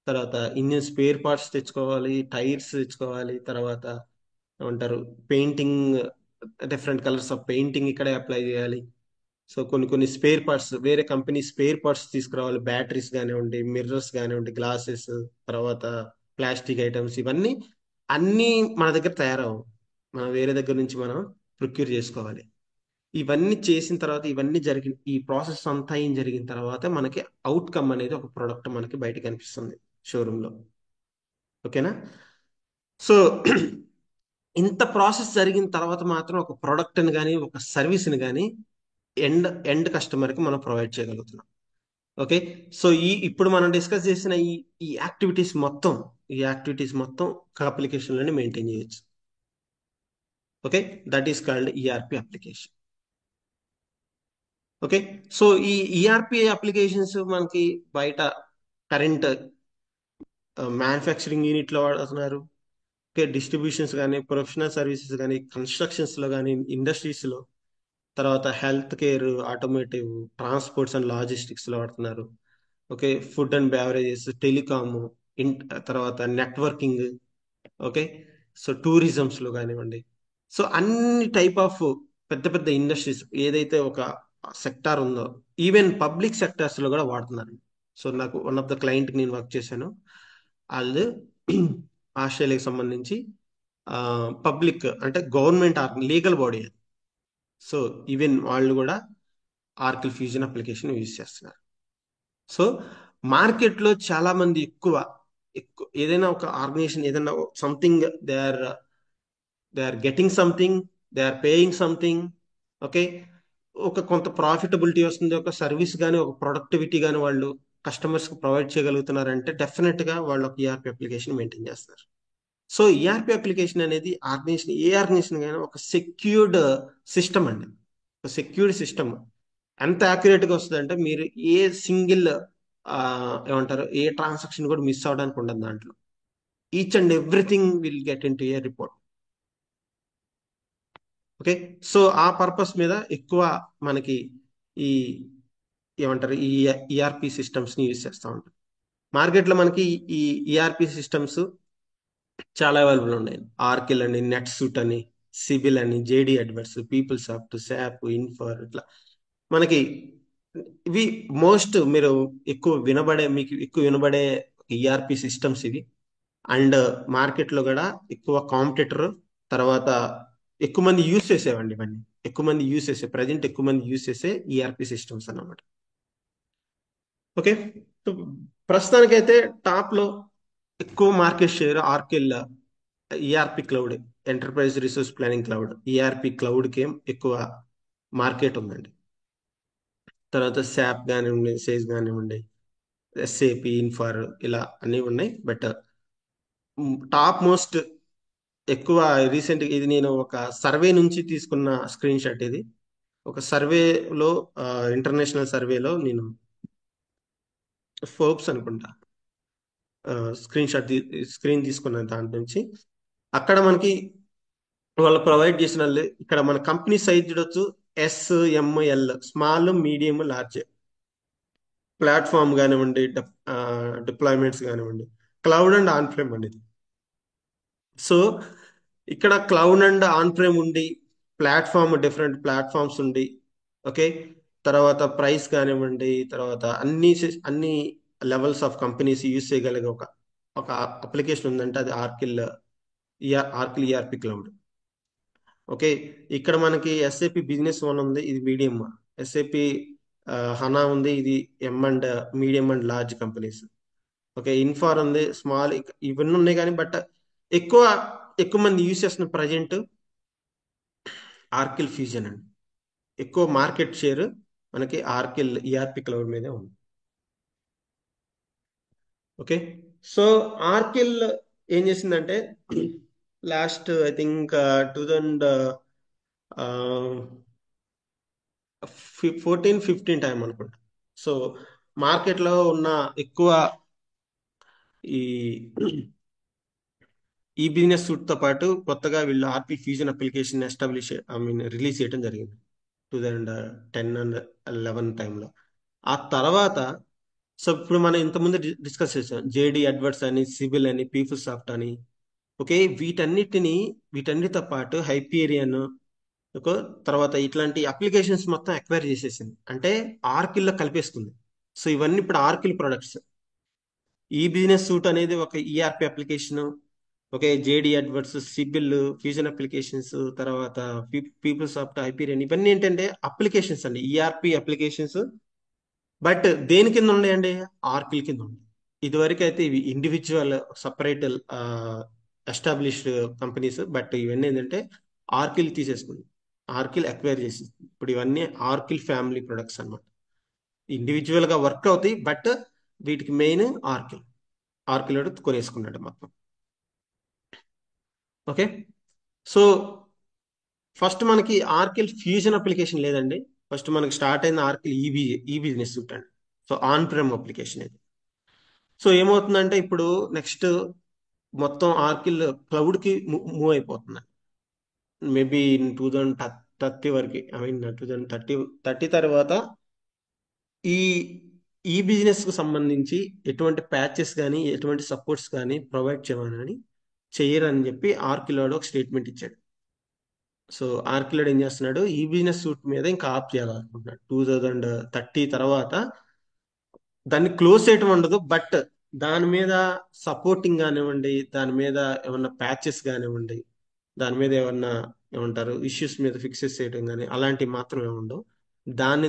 తర్వాత ఇంజిన్ స్పేర్ పార్ట్స్ తెచ్చుకోవాలి, టైర్స్ తెచ్చుకోవాలి. తర్వాత ఏమంటారు, painting, different colours of painting ఇక్కడే అప్లై చేయాలి. సో కొన్ని కొన్ని స్పేర్ పార్ట్స్, వేరే కంపెనీ స్పేర్ పార్ట్స్ తీసుకురావాలి, బ్యాటరీస్ కానివ్వండి, మిర్రర్స్ కానివ్వండి, గ్లాసెస్, తర్వాత ప్లాస్టిక్ ఐటమ్స్, ఇవన్నీ అన్నీ మన దగ్గర తయారవు, మనం వేరే దగ్గర నుంచి మనం ప్రొక్యూర్ చేసుకోవాలి. ఇవన్నీ చేసిన తర్వాత, ఇవన్నీ జరిగిన ఈ ప్రాసెస్ అంతా ఏం జరిగిన తర్వాత మనకి అవుట్కమ్ అనేది ఒక ప్రోడక్ట్ మనకి బయట కనిపిస్తుంది షోరూమ్ లో. ఓకేనా? సో ఇంత ప్రాసెస్ జరిగిన తర్వాత మాత్రం ఒక ప్రోడక్ట్ని కానీ ఒక సర్వీస్ని కానీ ఎండ్ ఎండ్ కస్టమర్కి మనం ప్రొవైడ్ చేయగలుగుతున్నాం. ఓకే. సో ఇప్పుడు మనం డిస్కస్ చేసిన ఈ యాక్టివిటీస్ మొత్తం ఒక అప్లికేషన్లోనే మెయింటైన్ చేయొచ్చు. Okay. That is called ERP application. Okay. So ఈ ఈఆర్పి అప్లికేషన్స్ మనకి బయట కరెంట్ మ్యానుఫ్యాక్చరింగ్ యూనిట్లో వాడుతున్నారు. ఓకే. డిస్ట్రిబ్యూషన్స్ కానీ, ప్రొఫెషనల్ సర్వీసెస్ కానీ, కన్స్ట్రక్షన్స్లో కానీ, ఇండస్ట్రీస్లో, తర్వాత health care, automotive, transports and logistics లో వాడుతున్నారు. Okay. Food and beverages, telecom, in తర్వాత నెట్వర్కింగ్, ఓకే. సో టూరిజమ్స్ లో కానివ్వండి. సో అన్ని టైప్ ఆఫ్ పెద్ద పెద్ద ఇండస్ట్రీస్ ఏదైతే ఒక సెక్టార్ ఉందో, ఈవెన్ పబ్లిక్ సెక్టార్స్ లో కూడా వాడుతున్నారు. సో నాకు వన్ ఆఫ్ ద క్లయింట్ నేను వర్క్ చేశాను, వాళ్ళు ఆస్ట్రేలియాకి సంబంధించి పబ్లిక్ అంటే government legal body. So even వాళ్ళు కూడా ఆర్కిల్ ఫ్యూజన్ అప్లికేషన్ యూజ్ చేస్తున్నారు. సో మార్కెట్లో చాలా మంది ఎక్కువ ఎక్కువ ఏదైనా ఒక ఆర్గనైజేషన్ ఏదైనా something, they are getting something, they are paying something. Okay. ఒక కొంత ప్రాఫిటబిలిటీ వస్తుంది, ఒక సర్వీస్ కానీ ఒక ప్రొడక్టివిటీ కానీ వాళ్ళు కస్టమర్స్ కి ప్రొవైడ్ చేయగలుగుతున్నారంటే డెఫినెట్ గా వాళ్ళు ఒక ఈఆర్పి అప్లికేషన్ మెయింటైన్ చేస్తారు. సో ఈఆర్పి అప్లికేషన్ అనేది ఏ ఆర్గనైజేషన్ కానీ ఒక సెక్యూర్డ్ సిస్టమ్ అండి, ఒక సెక్యూర్డ్ సిస్టమ్. ఎంత యాక్యురేట్ గా వస్తుంది అంటే మీరు ఏ సింగిల్ ఏమంటారు, ఏ ట్రాన్సాక్షన్ కూడా మిస్ అవడానికి ఉండదు దాంట్లో. Each and everything will get in to A report. Okay. So ఆ పర్పస్ మీద ఎక్కువ మనకి ఈ ఏమంటారు, ఈ ఈఆర్పి సిస్టమ్స్ ని యూజ్ చేస్తూ ఉంటాం. మార్కెట్లో మనకి ఈ ఈఆర్పి సిస్టమ్స్ చాలా అవైలబుల్ ఉన్నాయి. ఆర్కిల్ అని, నెట్ సూట్ అని, సిబిల్ అని, JD Edwards, PeopleSoft, SAP, Infor, ఇట్లా మనకి ఇవి మోస్ట్ మీరు మీకు ఎక్కువ వినబడే ఈఆర్పి సిస్టమ్స్ ఇవి. అండ్ మార్కెట్ లో కూడా ఎక్కువ కాంపిటీటర్, తర్వాత ఎక్కువ మంది యూజ్ చేసేవండి ఇవన్నీ, ఎక్కువ మంది యూజ్ చేసే ప్రజెంట్ ఎక్కువ మంది యూజ్ చేసే ఈఆర్పి సిస్టమ్స్ అన్నమాట. ఓకే. సో ప్రస్తుతానికైతే టాప్ లో ఎక్కువ market share Oracle ERP cloud. Enterprise resource planning cloud, ERP క్లౌడ్కి ఎక్కువ మార్కెట్ ఉందండి. తర్వాత శాప్ కానివ్వండి, సేజ్ కానివ్వండి, ఎస్ఏపి, ఇన్ఫార్, ఇలా అన్నీ ఉన్నాయి. బట్ టాప్ మోస్ట్ ఎక్కువ రీసెంట్ ఇది నేను ఒక సర్వే నుంచి తీసుకున్న స్క్రీన్ షాట్ ఇది. ఒక సర్వేలో, ఇంటర్నేషనల్ సర్వేలో నేను ఫోర్బ్స్ అనుకుంటా స్క్రీన్ షాట్ స్క్రీన్ తీసుకున్న దాని నుంచి. అక్కడ మనకి వాళ్ళు ప్రొవైడ్ చేసిన ఇక్కడ మన కంపెనీ సైజ్ చూడొచ్చు. SML, small, medium, large. Platform కానివ్వండి, డిప్లాయ్మెంట్స్ కానివ్వండి, క్లౌడ్ అండ్ ఆన్ ప్రేమ్ అనేది. సో ఇక్కడ క్లౌడ్ అండ్ ఆన్ ప్రేమ్ ఉండి, ప్లాట్ఫామ్ డిఫరెంట్ ప్లాట్ఫామ్స్ ఉండి, ఓకే, తర్వాత ప్రైస్ కానివ్వండి, తర్వాత అన్ని లెవెల్స్ ఆఫ్ కంపెనీస్ యూజ్ చేయగలిగే ఒక ఒక అప్లికేషన్ ఉందంటే అది ఆర్కిల్ ఈఆర్పి క్లౌడ్. ఓకే, ఇక్కడ మనకి ఎస్ఏపి బిజినెస్ వన్ ఉంది, ఇది మీడియం. ఎస్ఏపి హనా ఉంది, ఇది medium and large companies. Okay, Infor ఉంది, స్మాల్. ఇవన్నీ ఉన్నాయి కానీ బట్ ఎక్కువ ఎక్కువ మంది యూజ్ చేస్తున్న ప్రజెంట్ ఆర్కిల్ ఫ్యూజన్ అండి. ఎక్కువ మార్కెట్ షేర్ మనకి ఆర్కిల్ ఈఆర్పి క్లౌడ్ మీదే ఉంది. ఓకే, సో ఆర్కిల్ ఏం చేసిందంటే లాస్ట్ ఐ థింక్ 2014-15 టైం అనుకుంటా. సో మార్కెట్లో ఉన్న ఎక్కువ ఈ ఈ బిజినెస్ సూట్ తో పాటు కొత్తగా వీళ్ళు ఆర్పి ఫ్యూజన్ అప్లికేషన్ రిలీజ్ చేయడం జరిగింది 2010 అండ్ 11 టైంలో. ఆ తర్వాత సో ఇప్పుడు మనం ఇంతకుముందు డిస్కస్ చేసాం, జేడి అడ్వర్డ్స్ అని, సిబిల్ అని, పీపుల్ సాఫ్ట్ అని. ఓకే, వీటన్నిటితో పాటు హైపీరియన్, ఓకే, తర్వాత ఇట్లాంటి అప్లికేషన్స్ మొత్తం అక్వైర్ చేసేసింది, అంటే ఆర్కిల్ లో కలిపేస్తుంది. సో ఇవన్నీ ఇప్పుడు ఆర్కిల్ ప్రొడక్ట్స్. ఈ బిజినెస్ సూట్ అనేది ఒక ERP application. Okay, JD Edwards, CIBIL, fusion applications, తర్వాత పీపుల్ సాఫ్ట్, హైపీరియన్, ఇవన్నీ ఏంటంటే అప్లికేషన్స్ అండి, ఈఆర్పి అప్లికేషన్స్. బట్ దేని కింద ఉన్నాయండి? ఆర్కిల్ కింద ఉంది. ఇదివరకు అయితే ఇవి individual separate established companies. But ఇవన్నీ ఏంటంటే ఆర్కిల్ తీసేసుకుంది, ఆర్కిల్ అక్వైర్ చేసింది. ఇప్పుడు ఇవన్నీ ఆర్కిల్ ఫ్యామిలీ ప్రొడక్ట్స్ అన్నమాట. ఇండివిజువల్ గా వర్క్ అవుతాయి బట్ వీటికి మెయిన్ ఆర్కిల్ కొనేసుకున్నాడు మొత్తం. ఓకే, సో ఫస్ట్ మనకి ఆర్కిల్ ఫ్యూజన్ అప్లికేషన్ లేదండి. ఫస్ట్ మనకి స్టార్ట్ అయిన ఆర్కిల్ ఈ బిజినెస్ సూట్ అండి. సో ఆన్ ప్రెమ్ అప్లికేషన్ ఇది. సో ఏమవుతుందంటే ఇప్పుడు నెక్స్ట్ మొత్తం ఆర్కిల్ క్లౌడ్ కి మూవ్ అయిపోతుంది. మేబీ 2030 వరకు, 2030 తర్వాత ఈ ఈ బిజినెస్ కు సంబంధించి ఎటువంటి ప్యాచెస్ కానీ ఎటువంటి సపోర్ట్స్ కానీ ప్రొవైడ్ చేయరని చెప్పి ఆర్కిలోడ్ ఒక స్టేట్మెంట్ ఇచ్చాడు. సో ఆర్కిలోడ్ ఏం చేస్తున్నాడు, ఈ బిజినెస్ సూట్ మీద ఇంకా ఆఫ్ చేయాలనుకుంటున్నాడు. 2030 తర్వాత దాన్ని క్లోజ్ చేయటం ఉండదు, బట్ దాని మీద సపోర్టింగ్ కానివ్వండి, దాని మీద ఏమన్నా ప్యాచెస్ కానివ్వండి, దాని మీద ఏమన్నా ఏమంటారు ఇష్యూస్ మీద ఫిక్సెస్ చేయడం కానీ అలాంటివి మాత్రం ఏముండవు. దాని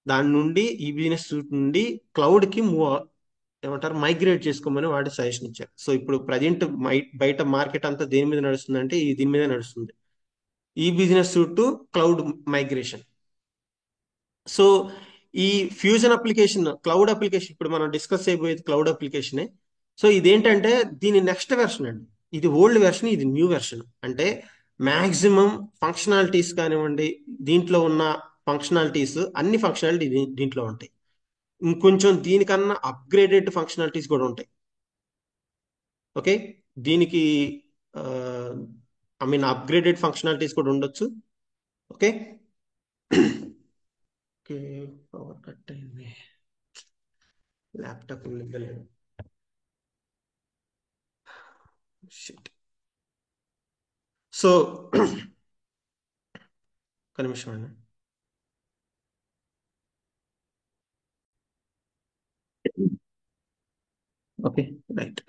దాని నుండి ఈ బిజినెస్ సూట్ నుండి క్లౌడ్ కి మైగ్రేట్ చేసుకోమని వాడు సజెషన్ ఇచ్చారు. సో ఇప్పుడు ప్రజెంట్ బయట మార్కెట్ అంతా దేని మీద నడుస్తుందంటే దీని మీద నడుస్తుంది, ఈ business suit to cloud migration. So ఈ ఫ్యూజన్ అప్లికేషన్, క్లౌడ్ అప్లికేషన్, ఇప్పుడు మనం డిస్కస్ చేయబోయేది క్లౌడ్ అప్లికేషనే. సో ఇదేంటంటే దీని నెక్స్ట్ వెర్షన్ అండి. ఇది ఓల్డ్ వెర్షన్, ఇది న్యూ వెర్షన్. అంటే మ్యాక్సిమం ఫంక్షనాలిటీస్ కానివ్వండి, దీంట్లో ఉన్న ఫంక్షనాలిటీస్, అన్ని ఫంక్షనాలిటీ దీంట్లో ఉంటాయి. ఇంకొంచెం దీనికన్నా అప్గ్రేడెడ్ ఫంక్షనాలిటీస్ కూడా ఉంటాయి. ఓకే, దీనికి అప్గ్రేడెడ్ ఫంక్షనాలిటీస్ కూడా ఉండొచ్చు. ఓకే, ఓకే, పవర్ కట్ అయింది, ల్యాప్టాప్ నింపలేదు. సో ఒక నిమిషం అండి. Okay, right.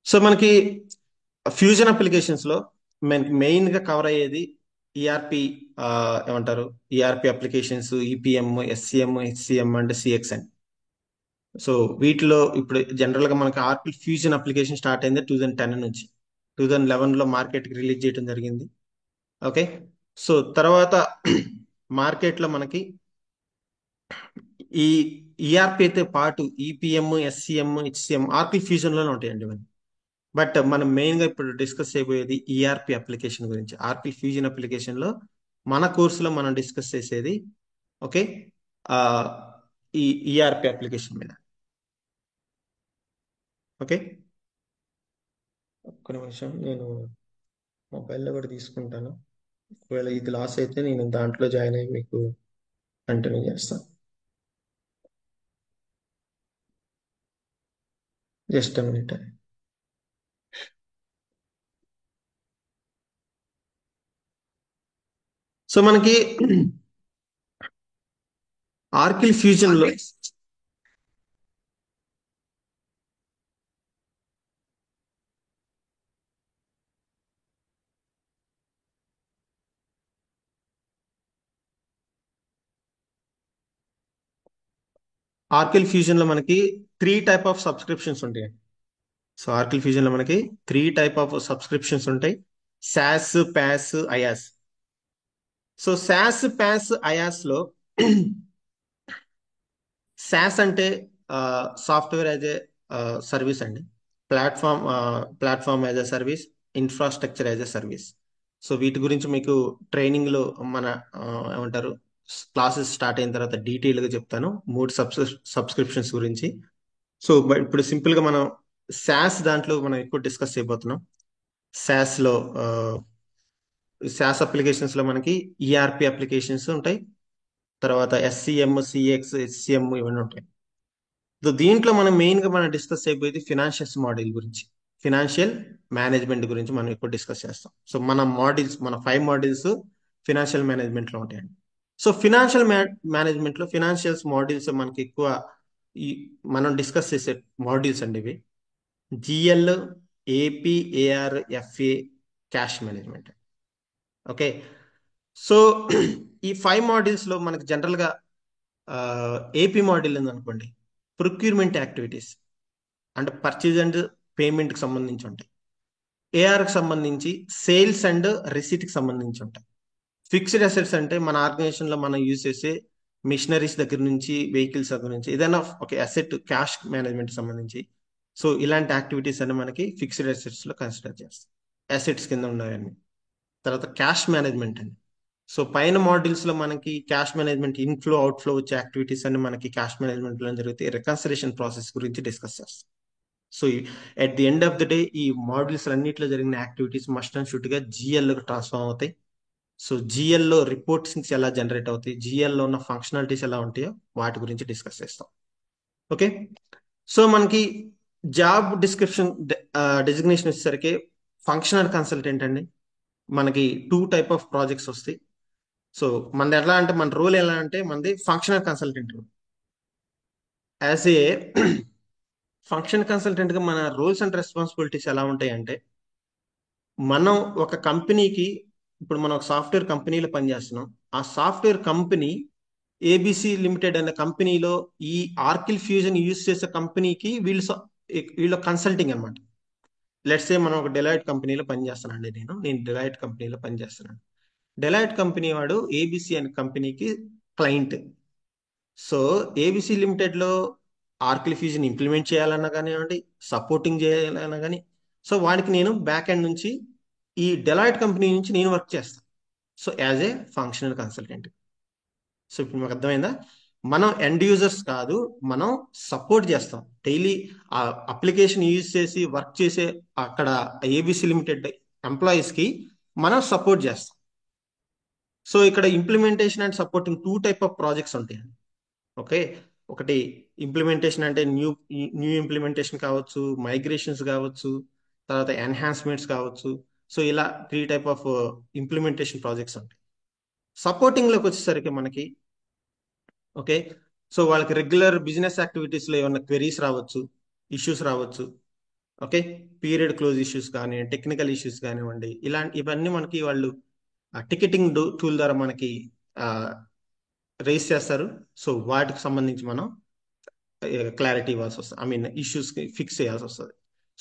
సో మనకి ఫ్యూజన్ అప్లికేషన్స్ లో మనకి మెయిన్ గా కవర్ అయ్యేది ఈఆర్పి, ఏమంటారు, ERP applications, EPM, SCM, HCM and CXN. So వీటిలో ఇప్పుడు జనరల్ గా మనకి ఆర్పి ఫ్యూజన్ అప్లికేషన్ స్టార్ట్ అయింది 2010 నుంచి. 2011లో మార్కెట్కి రిలీజ్ చేయడం జరిగింది. ఓకే. సో తర్వాత మార్కెట్లో మనకి ఈ ఈఆర్పితో పాటు ఈపీఎం, ఎస్సిఎం, హెచ్సిఎం ఆర్పి ఫ్యూజన్లోనే ఉంటాయండి ఇవన్నీ. బట్ మనం మెయిన్గా ఇప్పుడు డిస్కస్ చేయబోయేది ఈఆర్పి అప్లికేషన్ గురించి. ఆర్పి ఫ్యూజన్ అప్లికేషన్లో మన కోర్సులో మనం డిస్కస్ చేసేది ఓకే ఆ, ఈ ఈఆర్పి అప్లికేషన్ మీద. ఓకే, ఒక్క నిమిషం నేను మొబైల్లో కూడా తీసుకుంటాను. ఒకవేళ ఇది లాస్ అయితే నేను దాంట్లో జాయిన్ అయ్యి మీకు కంటిన్యూ చేస్తాను. Just minute. సో మనకి ఆర్కిల్ ఫ్యూజన్ లో ఆర్కిల్ ఫ్యూజన్ లో మనకి 3 టైప్ ఆఫ్ సబ్స్క్రిప్షన్స్ ఉంటాయి. సో ఆర్కిల్ ఫ్యూజన్ లో మనకి 3 టైప్ ఆఫ్ సబ్స్క్రిప్షన్స్ ఉంటాయి: sauce, pass, అయాస్. So sauce, pass, అయాస్ లో సాస్ అంటే సాఫ్ట్వేర్ యాజ్ ఏ సర్వీస్ అండి. Platform as a service, infrastructure as a service. So వీటి గురించి మీకు ట్రైనింగ్ లో మన ఆ, ఏమంటారు క్లాసెస్ స్టార్ట్ అయిన తర్వాత డీటెయిల్ గా చెప్తాను 3 సబ్స్క్రిప్షన్స్ గురించి. సో ఇప్పుడు సింపుల్ గా మనం సాస్ దాంట్లో మనం ఎక్కువ డిస్కస్ చేయబోతున్నాం. సాస్ లో సాస్ అప్లికేషన్స్ లో మనకి ఈఆర్పి అప్లికేషన్స్ ఉంటాయి, తర్వాత ఎస్సిఎం, సిఎక్స్, హెచ్సిఎం ఇవన్నీ ఉంటాయి. సో దీంట్లో మనం మెయిన్ గా మనం డిస్కస్ అయిపోయేది ఫినాన్షియల్స్ మోడల్ గురించి, ఫినాన్షియల్ మేనేజ్మెంట్ గురించి మనం ఎక్కువ డిస్కస్ చేస్తాం. సో మన 5 మాడ్యూల్స్ ఫినాన్షియల్ మేనేజ్మెంట్ లో ఉంటాయండి. సో ఫినాన్షియల్ మేనేజ్మెంట్ లో ఫినాన్షియల్స్ మాడ్యూల్స్ మనకి ఎక్కువ ఈ మనం డిస్కస్ చేసే మాడ్యూల్స్ అండి ఇవి: GL, AP, AR, FA, cash management. Okay. So ఈ 5 మాడ్యూల్స్ లో మనకి జనరల్ గా ఏపీ మాడ్యూల్ ఉందనుకోండి, ప్రొక్యూర్మెంట్ యాక్టివిటీస్ అంటే పర్చేజ్ అండ్ పేమెంట్ కి సంబంధించి ఉంటాయి. ఏఆర్ కి సంబంధించి సేల్స్ అండ్ రిసీట్ కి సంబంధించి ఉంటాయి. ఫిక్స్డ్ అసెట్స్ అంటే మన ఆర్గనైజేషన్ లో మనం యూజ్ చేసే మిషనరీస్ దగ్గర నుంచి, వెహికల్స్ దగ్గర నుంచి ఏదైనా ఒక అసెట్ క్యాష్ మేనేజ్మెంట్ సంబంధించి. సో ఇలాంటి యాక్టివిటీస్ అన్ని మనకి ఫిక్స్డ్ అసెట్స్ లో కన్సిడర్ చేస్తాం, అసెట్స్ కింద ఉన్నాయని. తర్వాత క్యాష్ మేనేజ్మెంట్ అండి. సో పైన మాడ్యూల్స్ లో మనకి క్యాష్ మేనేజ్మెంట్ ఇన్ఫ్లో అవుట్ఫ్లో వచ్చే యాక్టివిటీస్ అన్ని మనకి క్యాష్ మేనేజ్మెంట్ లో జరిగితే రికన్సిలేషన్ ప్రాసెస్ గురించి డిస్కస్ చేస్తాం. So at the end of the day ఈ మాడ్యూల్స్ అన్నింటిలో జరిగిన యాక్టివిటీస్ మస్ట్ అండ్ షుడ్ గా జిఎల్ ట్రాన్స్ఫార్మ్ అవుతాయి. సో జిఎల్ లో రిపోర్ట్స్ ఎలా జనరేట్ అవుతాయి, జిఎల్ లో ఉన్న ఫంక్షనాలిటీస్ ఎలా ఉంటాయో వాటి గురించి డిస్కస్ చేస్తాం. ఓకే. సో మనకి జాబ్ డిస్క్రిప్షన్ డెసిగ్నేషన్ వచ్చేసరికి ఫంక్షనల్ కన్సల్టెంట్ అండి. మనకి 2 టైప్ ఆఫ్ ప్రాజెక్ట్స్ వస్తాయి. సో మనది ఎలా అంటే మన రోల్ ఎలా అంటే మనది functional consultant. As a function consultant గా మన రోల్స్ అండ్ రెస్పాన్సిబిలిటీస్ ఎలా ఉంటాయి అంటే, మనం ఒక కంపెనీకి, ఇప్పుడు మనం ఒక సాఫ్ట్వేర్ కంపెనీలో పనిచేస్తున్నాం. ఆ సాఫ్ట్వేర్ కంపెనీ ఏబిసి లిమిటెడ్ అనే కంపెనీలో ఈ ఆర్కిల్ ఫ్యూజన్ యూజ్ చేసే కంపెనీకి వీళ్ళు కన్సల్టింగ్ అనమాట. లెట్స్ సే మనం ఒక డెలాయిట్ కంపెనీలో పనిచేస్తానండి. నేను డెలాయిట్ కంపెనీలో పనిచేస్తున్నాను. డెలాయిట్ కంపెనీ వాడు ఏబిసి అనే కంపెనీకి క్లయింట్. సో ఏబిసి లిమిటెడ్ లో ఆర్కిల్ ఫ్యూజన్ ఇంప్లిమెంట్ చేయాలన్నా కానివ్వండి, సపోర్టింగ్ చేయాలన్నా కానీ, సో వాడికి నేను బ్యాక్ ఎండ్ నుంచి ఈ డెలాయిట్ కంపెనీ నుంచి నేను వర్క్ చేస్తాను. So as a functional consultant. So ఇప్పుడు మీకు అర్థమైందా? మనం ఎండ్ యూజర్స్ కాదు, మనం సపోర్ట్ చేస్తాం. డైలీ ఆ అప్లికేషన్ యూజ్ చేసి వర్క్ చేసే అక్కడ ఏబిసి లిమిటెడ్ ఎంప్లాయీస్ కి మనం సపోర్ట్ చేస్తాం. సో ఇక్కడ implementation and supporting 2 type of projects ఉంటాయి. ఓకే. ఒకటి ఇంప్లిమెంటేషన్ అంటే న్యూ న్యూ ఇంప్లిమెంటేషన్ కావచ్చు, మైగ్రేషన్స్ కావచ్చు, తర్వాత ఎన్హాన్స్మెంట్స్ కావచ్చు. సో ఇలా 3 టైప్ ఆఫ్ ఇంప్లిమెంటేషన్ ప్రాజెక్ట్స్ ఉంటాయి. సపోర్టింగ్ లోకి వచ్చేసరికి మనకి ఓకే, సో వాళ్ళకి రెగ్యులర్ బిజినెస్ యాక్టివిటీస్ లో ఏమైనా క్వెరీస్ రావచ్చు, ఇష్యూస్ రావచ్చు. ఓకే. పీరియడ్ క్లోజ్ ఇష్యూస్ కానీ, టెక్నికల్ ఇష్యూస్ కానివ్వండి, ఇవన్నీ మనకి వాళ్ళు టికెటింగ్ టూల్ ద్వారా మనకి రైస్ చేస్తారు. సో వాటికి సంబంధించి మనం క్లారిటీ ఇవ్వాల్సి వస్తుంది, ఐ మీన్ ఇష్యూస్ ఫిక్స్ చేయాల్సి వస్తుంది.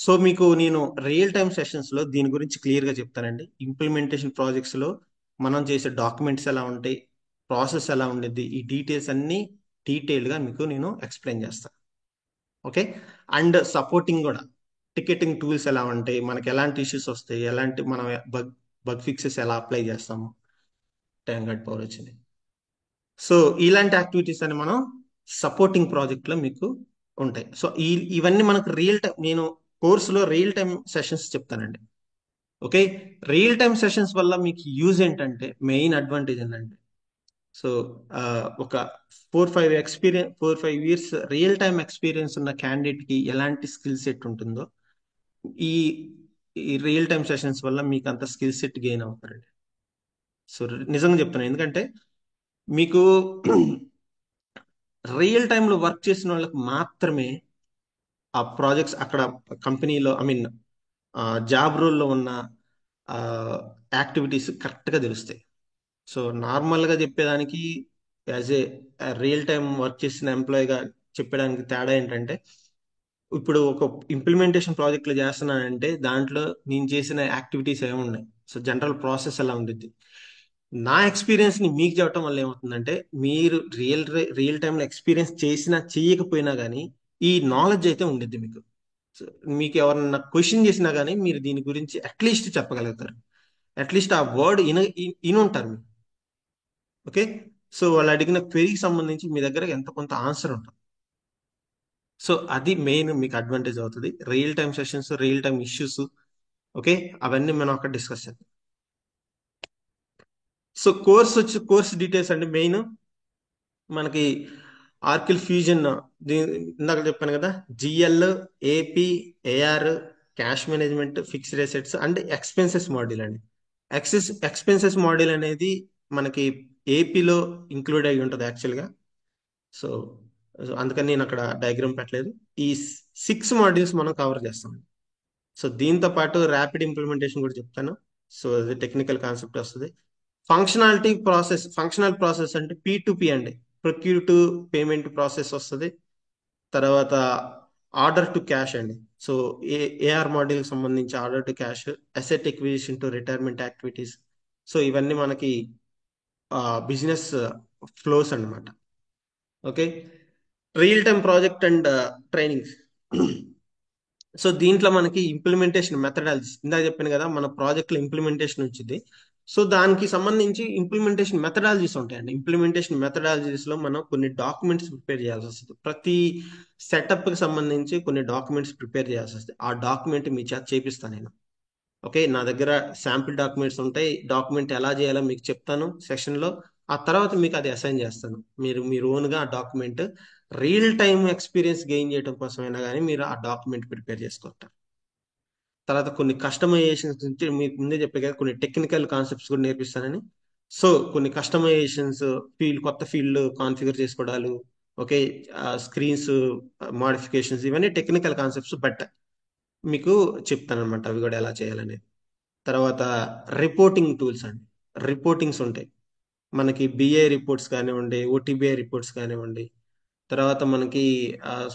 సో మీకు నేను రియల్ టైమ్ సెషన్స్ లో దీని గురించి క్లియర్ గా చెప్తానండి. ఇంప్లిమెంటేషన్ ప్రాజెక్ట్స్ లో మనం చేసే డాక్యుమెంట్స్ ఎలా ఉంటాయి, ప్రాసెస్ ఎలా ఉండేది, ఈ డీటెయిల్స్ అన్ని డీటెయిల్డ్ గా మీకు నేను ఎక్స్ప్లెయిన్ చేస్తాను. ఓకే. అండ్ సపోర్టింగ్ కూడా, టికెటింగ్ టూల్స్ ఎలా ఉంటాయి, మనకి ఎలాంటి ఇష్యూస్ వస్తాయి, ఎలాంటి మనం బగ్ బగ్ ఫిక్సెస్ ఎలా అప్లై చేస్తాము. ట్యాంక్ గడ్ పవర్ వచ్చింది. సో ఇలాంటి యాక్టివిటీస్ అని మనం సపోర్టింగ్ ప్రాజెక్ట్ లో మీకు ఉంటాయి. సో ఇవన్నీ మనకు రియల్ టైం, నేను కోర్సులో రియల్ టైం సెషన్స్ చెప్తానండి. ఓకే. రియల్ టైం సెషన్స్ వల్ల మీకు యూజ్ ఏంటంటే, మెయిన్ అడ్వాంటేజ్ ఏంటంటే, సో ఒక 4-5 ఇయర్స్ రియల్ టైం ఎక్స్పీరియన్స్ ఉన్న క్యాండిడేట్ కి ఎలాంటి స్కిల్ సెట్ ఉంటుందో, ఈ ఈ రియల్ టైం సెషన్స్ వల్ల మీకు అంత స్కిల్ సెట్ గెయిన్ అవుతారండి. సో నిజంగా చెప్తాను, ఎందుకంటే మీకు రియల్ టైంలో వర్క్ చేసిన వాళ్ళకి మాత్రమే ఆ ప్రాజెక్ట్స్ అక్కడ కంపెనీలో, ఐ మీన్ జాబ్ రోల్లో ఉన్న యాక్టివిటీస్ కరెక్ట్గా తెలుస్తాయి. సో నార్మల్గా చెప్పేదానికి, as a real time work చేసిన ఎంప్లాయీగా చెప్పడానికి తేడా ఏంటంటే, ఇప్పుడు ఒక ఇంప్లిమెంటేషన్ ప్రాజెక్ట్లో చేస్తున్నానంటే దాంట్లో నేను చేసిన యాక్టివిటీస్ ఏమున్నాయి, సో జనరల్ ప్రాసెస్ ఎలా ఉంటుంది, నా ఎక్స్పీరియన్స్ ని మీకు చెప్పడం వల్ల ఏమవుతుందంటే, మీరు రియల్ టైంలో ఎక్స్పీరియన్స్ చేసినా చేయకపోయినా కానీ ఈ నాలెడ్జ్ అయితే ఉండిద్ది మీకు. సో మీకు ఎవరన్నా క్వశ్చన్ చేసినా కానీ మీరు దీని గురించి అట్లీస్ట్ చెప్పగలుగుతారు. అట్లీస్ట్ ఆ వర్డ్ ఇనుంటారు మీరు. ఓకే. సో వాళ్ళు అడిగిన క్వెరీకి సంబంధించి మీ దగ్గర ఎంత కొంత ఆన్సర్ ఉంటుంది. సో అది మెయిన్ మీకు అడ్వాంటేజ్ అవుతుంది. Real time sessions, real time issues, okay, అవన్నీ మనం అక్కడ డిస్కస్ చేద్దాం. సో కోర్స్ డీటెయిల్స్ అండి. మెయిన్ మనకి ఆర్కిల్ ఫ్యూజన్, ఇందాక చెప్పాను కదా, GL, AP, AR, cash management, fixed assets and expenses model అండి. ఎక్స్పెన్సెస్ మోడల్ అనేది మనకి ఏపీలో ఇంక్లూడ్ అయి ఉంటుంది యాక్చువల్గా. సో అందుకని నేను అక్కడ డయాగ్రామ్ పెట్టలేదు. ఈ 6 మాడ్యూల్స్ మనం కవర్ చేస్తాం. సో దీంతో పాటు ర్యాపిడ్ ఇంప్లిమెంటేషన్ కూడా చెప్తాను. సో అది టెక్నికల్ కాన్సెప్ట్ వస్తుంది. ఫంక్షనల్ ప్రాసెస్ అంటే P2P అండి, ప్రొక్యూర్ టు పేమెంట్ ప్రాసెస్ వస్తుంది. తర్వాత ఆర్డర్ టు క్యాష్ అండి. సో ఏఆర్ మాడ్యూల్ సంబంధించి order to cash, asset acquisition to retirement activities. So ఇవన్నీ మనకి బిజినెస్ ఫ్లోస్ అన్నమాట. Okay. Real time project and trainings. So దీంట్లో మనకి ఇంప్లిమెంటేషన్ మెథడాలజీస్, ఇందాక చెప్పాను కదా, మన ప్రాజెక్ట్లో ఇంప్లిమెంటేషన్ వచ్చింది. సో దానికి సంబంధించి ఇంప్లిమెంటేషన్ మెథడాలజీస్ ఉంటాయండి. ఇంప్లిమెంటేషన్ మెథడాలజీస్ లో మనం కొన్ని డాక్యుమెంట్స్ ప్రిపేర్ చేయాల్సి వస్తుంది. ప్రతి సెటప్ కి సంబంధించి కొన్ని డాక్యుమెంట్స్ ప్రిపేర్ చేయాల్సి వస్తుంది. ఆ డాక్యుమెంట్ మీ చేత చేపిస్తాను నేను. ఓకే. నా దగ్గర శాంపిల్ డాక్యుమెంట్స్ ఉంటాయి. డాక్యుమెంట్ ఎలా చేయాలో మీకు చెప్తాను సెషన్ లో. ఆ తర్వాత మీకు అది అసైన్ చేస్తాను. మీరు ఓన్ గా ఆ document real time experience gain చేయడం కోసమైనా కానీ మీరు ఆ డాక్యుమెంట్ ప్రిపేర్ చేసుకుంటారు. తర్వాత కొన్ని కస్టమైజేషన్స్ నుంచి మీకు ముందే చెప్పే కదా, కొన్ని టెక్నికల్ కాన్సెప్ట్స్ కూడా నేర్పిస్తానని. సో కొన్ని కస్టమైజేషన్స్, కొత్త ఫీల్డ్ కాన్ఫిగర్ చేసుకోవడాలు, ఓకే, స్క్రీన్స్ మాడిఫికేషన్స్, ఇవన్నీ టెక్నికల్ కాన్సెప్ట్స్. బట్ మీకు చెప్తాను అనమాట అవి కూడా ఎలా చేయాలనేది. తర్వాత రిపోర్టింగ్ టూల్స్ అండి. రిపోర్టింగ్స్ ఉంటాయి మనకి, బిఏ రిపోర్ట్స్ కానివ్వండి, ఓటీబీఐ రిపోర్ట్స్ కానివ్వండి. తర్వాత మనకి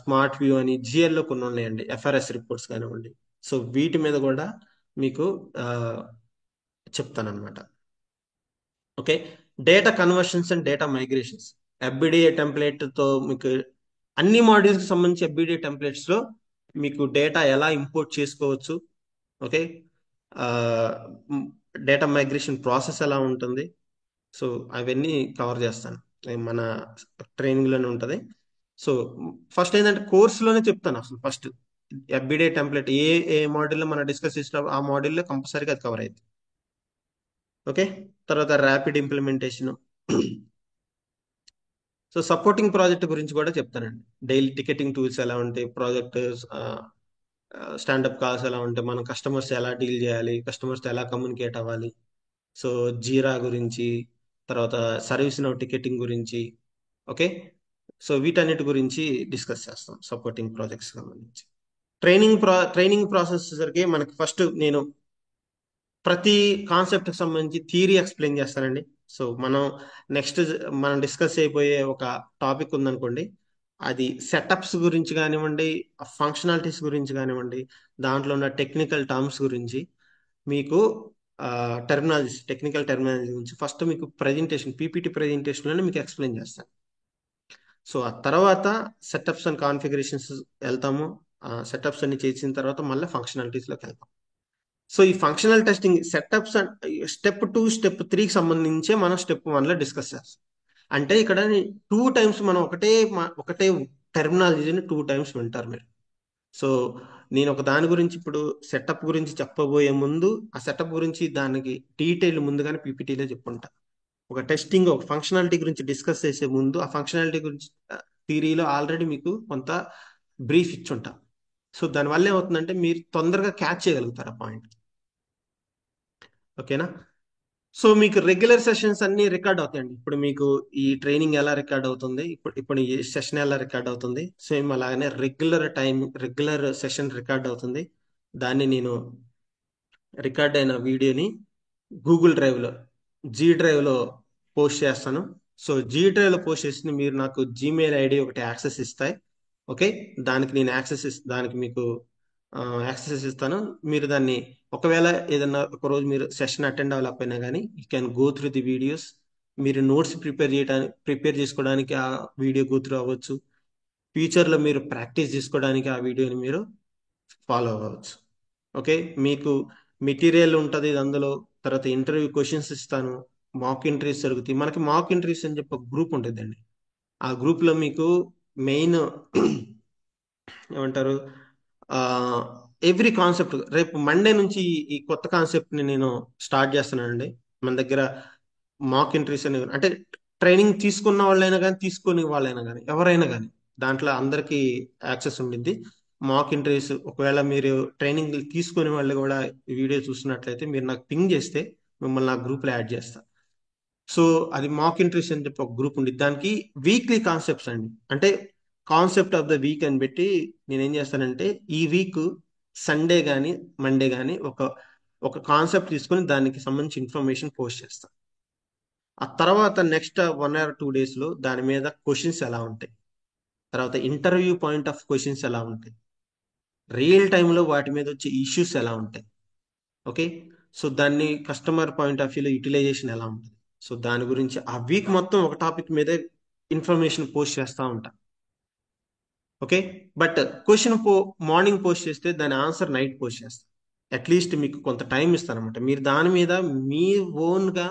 స్మార్ట్ వ్యూ అని జిఎల్లో కొన్ని ఉన్నాయండి, ఎఫ్ఆర్ఎస్ రిపోర్ట్స్ కానివ్వండి. సో వీటి మీద కూడా మీకు చెప్తానమాట. Okay. Data conversions and data migrations, FBDA template తో మీకు అన్ని మాడ్యూల్స్ కి సంబంధించి ఎఫ్బిడిఏ టెంప్లెట్స్ లో మీకు డేటా ఎలా ఇంపోర్ట్ చేసుకోవచ్చు. ఓకే. డేటా మైగ్రేషన్ ప్రాసెస్ ఎలా ఉంటుంది. సో అవన్నీ కవర్ చేస్తాను, మన ట్రైనింగ్ లోనే ఉంటది. సో ఫస్ట్ ఏంటంటే కోర్సులోనే చెప్తాను అసలు. ఫస్ట్ ఎఫ్బిడే టెంప్లెట్ ఏ ఏ మాడ్యూల్లో మనం డిస్కస్ చేసిన ఆ మాడ్యూల్లో కంపల్సరీగా అది కవర్ అయింది. ఓకే. తర్వాత rapid implementation. So supporting project గురించి కూడా చెప్తానండి. డైలీ టికెటింగ్ టూల్స్ ఎలా ఉంటాయి, ప్రాజెక్ట్ స్టాండప్ కాల్స్ ఎలా ఉంటాయి, మనం కస్టమర్స్ ఎలా డీల్ చేయాలి, కస్టమర్స్ ఎలా కమ్యూనికేట్ అవ్వాలి. సో జీరా గురించి, తర్వాత సర్వీస్ నౌ టికెటింగ్ గురించి. ఓకే. సో వీటన్నిటి గురించి డిస్కస్ చేస్తాం సపోర్టింగ్ ప్రాజెక్ట్స్ సంబంధించి. ట్రైనింగ్ ప్రాసెస్ సరికి మనకి ఫస్ట్ నేను ప్రతి కాన్సెప్ట్ కి సంబంధించి థియరీ ఎక్స్ప్లెయిన్ చేస్తానండి. సో మనం నెక్స్ట్ మనం డిస్కస్ అయిపోయే ఒక టాపిక్ ఉందనుకోండి, అది సెటప్స్ గురించి కానివ్వండి, ఫంక్షనాలిటీస్ గురించి కానివ్వండి, దాంట్లో ఉన్న టెక్నికల్ టర్మ్స్ గురించి మీకు టెర్మినాలజీస్, టెక్నికల్ టెర్మినాలజీ గురించి ఫస్ట్ మీకు ప్రెజెంటేషన్, పీపీటీ ప్రెజెంటేషన్లోనే మీకు ఎక్స్ప్లెయిన్ చేస్తాను. సో ఆ తర్వాత సెటప్స్ అండ్ కాన్ఫిగరేషన్స్ వెళ్తాము. సెటప్స్ అన్ని చేసిన తర్వాత మళ్ళీ ఫంక్షనాలిటీస్లోకి వెళ్తాం. సో ఈ functional testing setups step 2 step 3కి సంబంధించే మనం స్టెప్ 1లో డిస్కస్ చేస్తాం. అంటే ఇక్కడ 2 టైమ్స్ మనం ఒకటే టెర్మినాలజీని 2 టైమ్స్ వింటారు మీరు. సో నేను ఒక దాని గురించి ఇప్పుడు సెటప్ గురించి చెప్పబోయే ముందు ఆ సెటప్ గురించి దానికి డీటెయిల్ ముందుగానే పీపీటీలో చెప్పుకుంటా. ఒక టెస్టింగ్, ఒక ఫంక్షనాలిటీ గురించి డిస్కస్ చేసే ముందు ఆ ఫంక్షనాలిటీ గురించి థియరీలో ఆల్రెడీ మీకు కొంత బ్రీఫ్ ఇచ్చుంటా. సో దానివల్ల ఏమవుతుందంటే మీరు తొందరగా క్యాచ్ చేయగలుగుతారు ఆ పాయింట్. ఓకేనా? సో మీకు రెగ్యులర్ సెషన్స్ అన్ని రికార్డ్ అవుతాయండి. ఇప్పుడు మీకు ఈ ట్రైనింగ్ ఎలా రికార్డ్ అవుతుంది, ఇప్పుడు ఈ సెషన్ ఎలా రికార్డ్ అవుతుంది, సేమ్ అలాగనే రెగ్యులర్ సెషన్ రికార్డ్ అవుతుంది. దాన్ని నేను రికార్డ్ అయిన వీడియోని గూగుల్ డ్రైవ్లో, జీ డ్రైవ్లో పోస్ట్ చేస్తాను. సో జీ డ్రైవ్లో పోస్ట్ చేసి మీరు నాకు జీమెయిల్ ఐడి ఒకటి యాక్సెస్ ఇస్తాయి. ఓకే, దానికి నేను దానికి మీకు యాక్సెస్ ఇస్తాను. మీరు దాన్ని ఒకవేళ ఏదన్నా ఒక రోజు మీరు సెషన్ అటెండ్ అవ్వలేకపోయినా కానీ you can go through the videos. మీరు నోట్స్ ప్రిపేర్ చేసుకోవడానికి ఆ వీడియో గో త్రూ అవ్వచ్చు. ఫ్యూచర్లో మీరు ప్రాక్టీస్ చేసుకోవడానికి ఆ వీడియోని మీరు ఫాలో అవ్వచ్చు. ఓకే, మీకు మెటీరియల్ ఉంటుంది అందులో. తర్వాత ఇంటర్వ్యూ క్వశ్చన్స్ ఇస్తాను. మాక్ ఇంటర్వ్యూస్ జరుగుతాయి. మనకి మాక్ ఇంటర్వ్యూస్ అని చెప్పి ఒక గ్రూప్ ఉంటుందండి. ఆ గ్రూప్లో మీకు మెయిన్ ఏమంటారు, ఎవ్రీ కాన్సెప్ట్ రేపు మండే నుంచి ఈ కొత్త కాన్సెప్ట్ని నేను స్టార్ట్ చేస్తున్నానండి. మన దగ్గర మాక్ ఇంటర్వ్యూస్ అనేవి అంటే ట్రైనింగ్ తీసుకున్న వాళ్ళైనా కానీ తీసుకునే వాళ్ళైనా కానీ ఎవరైనా కానీ దాంట్లో అందరికీ యాక్సెస్ ఉండింది. మాక్ ఇంటర్వ్యూస్ ఒకవేళ మీరు ట్రైనింగ్ తీసుకునే వాళ్ళు కూడా ఈ వీడియో చూస్తున్నట్లయితే మీరు నాకు పింగ్ చేస్తే మిమ్మల్ని నా గ్రూప్లో యాడ్ చేస్తా. సో అది మాక్ ఇంటర్వ్యూస్ అని చెప్పి ఒక గ్రూప్ ఉంది. దానికి వీక్లీ కాన్సెప్ట్స్ అండి, అంటే కాన్సెప్ట్ ఆఫ్ ద వీక్ అని పెట్టి నేను ఏం చేస్తానంటే ఈ వీక్ సండే కానీ మండే కానీ ఒక ఒక కాన్సెప్ట్ తీసుకొని దానికి సంబంధించి ఇన్ఫర్మేషన్ పోస్ట్ చేస్తాను. ఆ తర్వాత నెక్స్ట్ 1 or 2 డేస్లో దాని మీద క్వశ్చన్స్ ఎలా ఉంటాయి, తర్వాత ఇంటర్వ్యూ పాయింట్ ఆఫ్ క్వశ్చన్స్ ఎలా ఉంటాయి, రియల్ టైంలో వాటి మీద వచ్చే ఇష్యూస్ ఎలా ఉంటాయి. ఓకే, సో దాన్ని కస్టమర్ పాయింట్ ఆఫ్ వ్యూలో యూటిలైజేషన్ ఎలా ఉంటుంది. సో దాని గురించి ఆ వీక్ మొత్తం ఒక టాపిక్ మీద ఇన్ఫర్మేషన్ పోస్ట్ చేస్తూ ఉంటా. Okay, but question morning post చేస్తే దాని ఆన్సర్ నైట్ పోస్ట్ చేస్తా. అట్లీస్ట్ మీకు కొంత టైం ఇస్తాను అనమాట. మీరు దాని మీద మీ ఓన్గా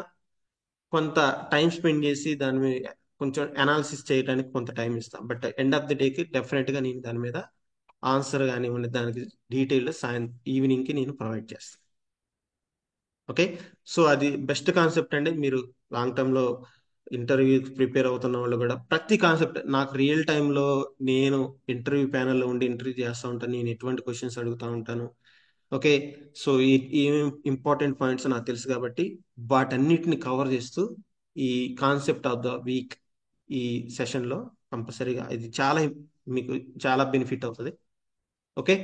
కొంత టైం స్పెండ్ చేసి దాని మీద కొంచెం అనాలిసిస్ చేయడానికి కొంత టైం ఇస్తాం. బట్ ఎండ్ ఆఫ్ ది డేకి డెఫినెట్గా నేను దాని మీద ఆన్సర్ కానివ్వండి దానికి డీటెయిల్ ఈవినింగ్కి నేను ప్రొవైడ్ చేస్తాను. ఓకే, సో అది బెస్ట్ కాన్సెప్ట్ అండి. మీరు లాంగ్ టర్మ్లో ఇంటర్వ్యూ ప్రిపేర్ అవుతున్న వాళ్ళు కూడా ప్రతి కాన్సెప్ట్ నాకు రియల్ టైంలో నేను ఇంటర్వ్యూ ప్యానల్లో ఉండి ఇంటర్వ్యూ చేస్తూ ఉంటాను. నేను ఎటువంటి క్వశ్చన్స్ అడుగుతూ ఉంటాను. ఓకే, సో ఈ ఇంపార్టెంట్ పాయింట్స్ నాకు తెలుసు కాబట్టి వాటన్నిటిని కవర్ చేస్తూ ఈ కాన్సెప్ట్ ఆఫ్ ద వీక్ ఈ సెషన్లో కంపల్సరీగా ఇది మీకు చాలా బెనిఫిట్ అవుతుంది. ఓకే,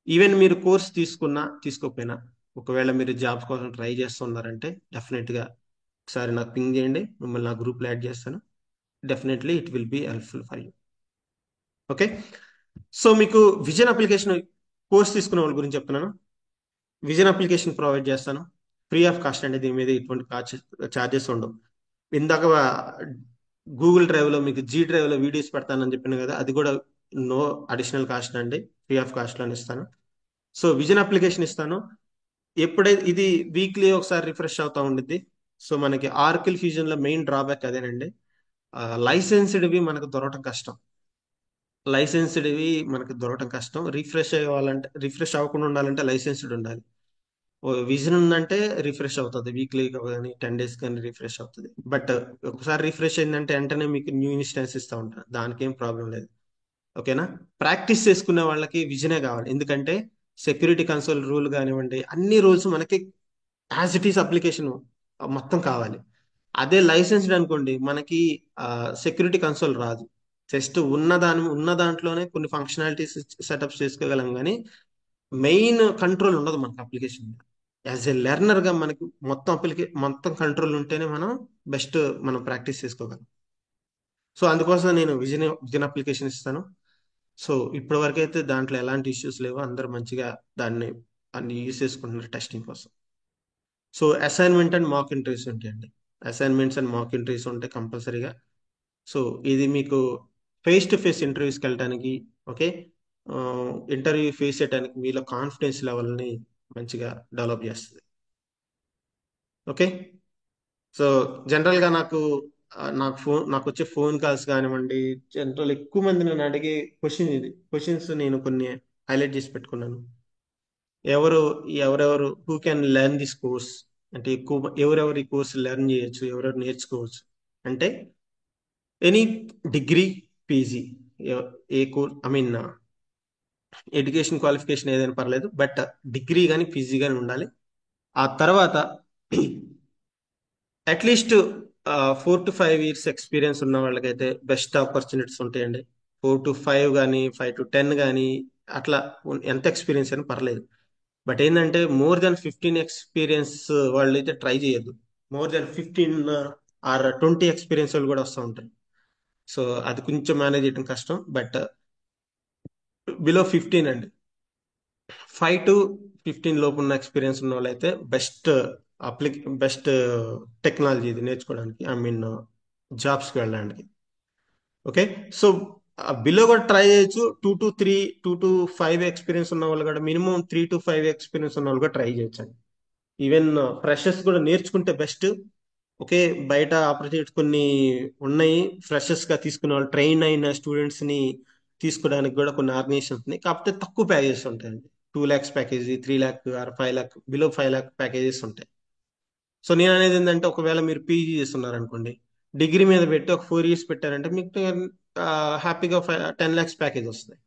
ఈవెన్ మీరు కోర్స్ తీసుకున్నా తీసుకోకపోయినా ఒకవేళ మీరు జాబ్స్ కోసం ట్రై చేస్తున్నారంటే డెఫినెట్గా ఒకసారి నాకు పింగ్ చేయండి, మిమ్మల్ని నా గ్రూప్లో యాడ్ చేస్తాను. Definitely it will be helpful for you. Okay, so మీకు విజన్ అప్లికేషన్ కోర్స్ తీసుకున్న వాళ్ళ గురించి చెప్తున్నాను. విజన్ అప్లికేషన్ ప్రొవైడ్ చేస్తాను, ఫ్రీ ఆఫ్ కాస్ట్ అండి. దీని మీద ఎటువంటి చార్జెస్ ఉండవు. ఇందాక గూగుల్ డ్రైవ్లో మీకు జీ డ్రైవ్లో వీడియోస్ పెడతానని చెప్పాను కదా, అది కూడా నో అడిషనల్ కాస్ట్ అండి, ఫ్రీ ఆఫ్ కాస్ట్లోనే ఇస్తాను. సో విజన్ అప్లికేషన్ ఇస్తాను. ఎప్పుడైతే ఇది వీక్లీ ఒకసారి రిఫ్రెష్ అవుతా ఉండిద్ది. సో మనకి ఆర్కిల్ ఫ్యూజన్లో మెయిన్ డ్రాబ్యాక్ అదేనండి, లైసెన్స్డ్వి మనకు దొరకటం కష్టం. రిఫ్రెష్ అవ్వకుండా ఉండాలంటే లైసెన్స్డ్ ఉండాలి. విజన్ ఉందంటే రిఫ్రెష్ అవుతుంది, వీక్లీ కానీ 10 days కానీ రిఫ్రెష్ అవుతుంది. బట్ ఒకసారి రిఫ్రెష్ అయిందంటే వెంటనే మీకు న్యూ ఇన్స్టెన్స్ ఇస్తూ ఉంటాను, దానికి ఏం ప్రాబ్లం లేదు. ఓకేనా? ప్రాక్టీస్ చేసుకునే వాళ్ళకి విజనే కావాలి, ఎందుకంటే సెక్యూరిటీ కన్సోల్ రూల్ కానివ్వండి అన్ని రూల్స్ మనకి యాజ్ ఇట్ ఈస్ అప్లికేషన్ మొత్తం కావాలి. అదే లైసెన్స్డ్ అనుకోండి మనకి సెక్యూరిటీ కన్సోల్ రాదు. జస్ట్ ఉన్న దాంట్లోనే కొన్ని ఫంక్షనాలిటీస్ సెటప్స్ చేసుకోగలం కానీ మెయిన్ కంట్రోల్ ఉండదు మనకి అప్లికేషన్. యాజ్ ఎ లెర్నర్ గా మనకి మొత్తం కంట్రోల్ ఉంటేనే మనం బెస్ట్ మనం ప్రాక్టీస్ చేసుకోగలం. సో అందుకోసం నేను విజన్ అప్లికేషన్ ఇస్తాను. సో ఇప్పటి వరకు అయితే దాంట్లో ఎలాంటి ఇష్యూస్ లేవు, అందరు మంచిగా దాన్ని అన్ని యూస్ చేసుకుంటున్నారు టెస్టింగ్ కోసం. So assignment and mock interviews ఉంటాయండి. అసైన్మెంట్స్ అండ్ మాక్ ఇంటర్వ్యూస్ ఉంటాయి కంపల్సరీగా. సో ఇది మీకు ఫేస్ టు ఫేస్ ఇంటర్వ్యూస్కి వెళ్ళడానికి, ఓకే, ఇంటర్వ్యూ ఫేస్ చేయడానికి మీలో కాన్ఫిడెన్స్ లెవెల్ని మంచిగా డెవలప్ చేస్తుంది. ఓకే. సో జనరల్గా నాకు వచ్చే ఫోన్ కాల్స్ కానివ్వండి, జనరల్ ఎక్కువ మంది నన్ను అడిగే క్వశ్చన్స్ నేను కొన్ని హైలైట్ చేసి పెట్టుకున్నాను. ఎవరు ఎవరెవరు who can learn this course, అంటే ఎక్కువ ఎవరెవరు ఈ కోర్స్ లెర్న్ చేయొచ్చు, ఎవరెవరు నేర్చుకోవచ్చు అంటే any degree, PG, A course I mean education qualification ఏదైనా పర్లేదు, బట్ డిగ్రీ కానీ పీజీ కానీ ఉండాలి. ఆ తర్వాత అట్లీస్ట్ 4 to 5 years ఎక్స్పీరియన్స్ ఉన్న వాళ్ళకైతే బెస్ట్ ఆపర్చునిటీస్ ఉంటాయండి. 4 to 5 కానీ 5 to 10 కానీ అట్లా ఎంత ఎక్స్పీరియన్స్ అయినా పర్లేదు. బట్ ఏంటంటే మోర్ దెన్ 15 ఎక్స్పీరియన్స్ వాళ్ళు అయితే ట్రై చేయొద్దు. మోర్ దెన్ 15 ఆర్ 20 ఎక్స్పీరియన్స్ వాళ్ళు కూడా వస్తూ ఉంటారు. సో అది కొంచెం మేనేజ్ చేయడం కష్టం. బట్ బిలో 15 అండి, 5 to 15 లోపు ఉన్న ఎక్స్పీరియన్స్ ఉన్న వాళ్ళైతే బెస్ట్ టెక్నాలజీ ఇది నేర్చుకోవడానికి, ఐ మీన్ జాబ్స్కి వెళ్ళడానికి. ఓకే. సో బిలో కూడా ట్రై చేయొచ్చు. 2 to 5 ఎక్స్పీరియన్స్ ఉన్న వాళ్ళు కూడా, మినిమం 3 to 5 ఎక్స్పీరియన్స్ ఉన్న వాళ్ళు కూడా ట్రై చేయొచ్చు. ఈవెన్ ఫ్రెషర్స్ కూడా నేర్చుకుంటే బెస్ట్. ఓకే. బయట ఆపర్చునిటీస్ కొన్ని ఉన్నాయి, ఫ్రెషర్స్ గా తీసుకునే వాళ్ళు, ట్రైన్ అయిన స్టూడెంట్స్ ని తీసుకోవడానికి కూడా కొన్ని ఆర్గనైజేషన్స్ ఉన్నాయి, కాకపోతే తక్కువ ప్యాకేజెస్ ఉంటాయండి. 2 lakhs package, 3 lakh or 5 lakh, below 5 lakh packages ఉంటాయి. సో నేను అనేది ఏంటంటే, ఒకవేళ మీరు పీజీ చేస్తున్నారు అనుకోండి, డిగ్రీ మీద పెట్టి ఒక 4 years పెట్టారంటే మీకు హ్యాపీగా 10 lakhs ప్యాకేజ్ వస్తుంది.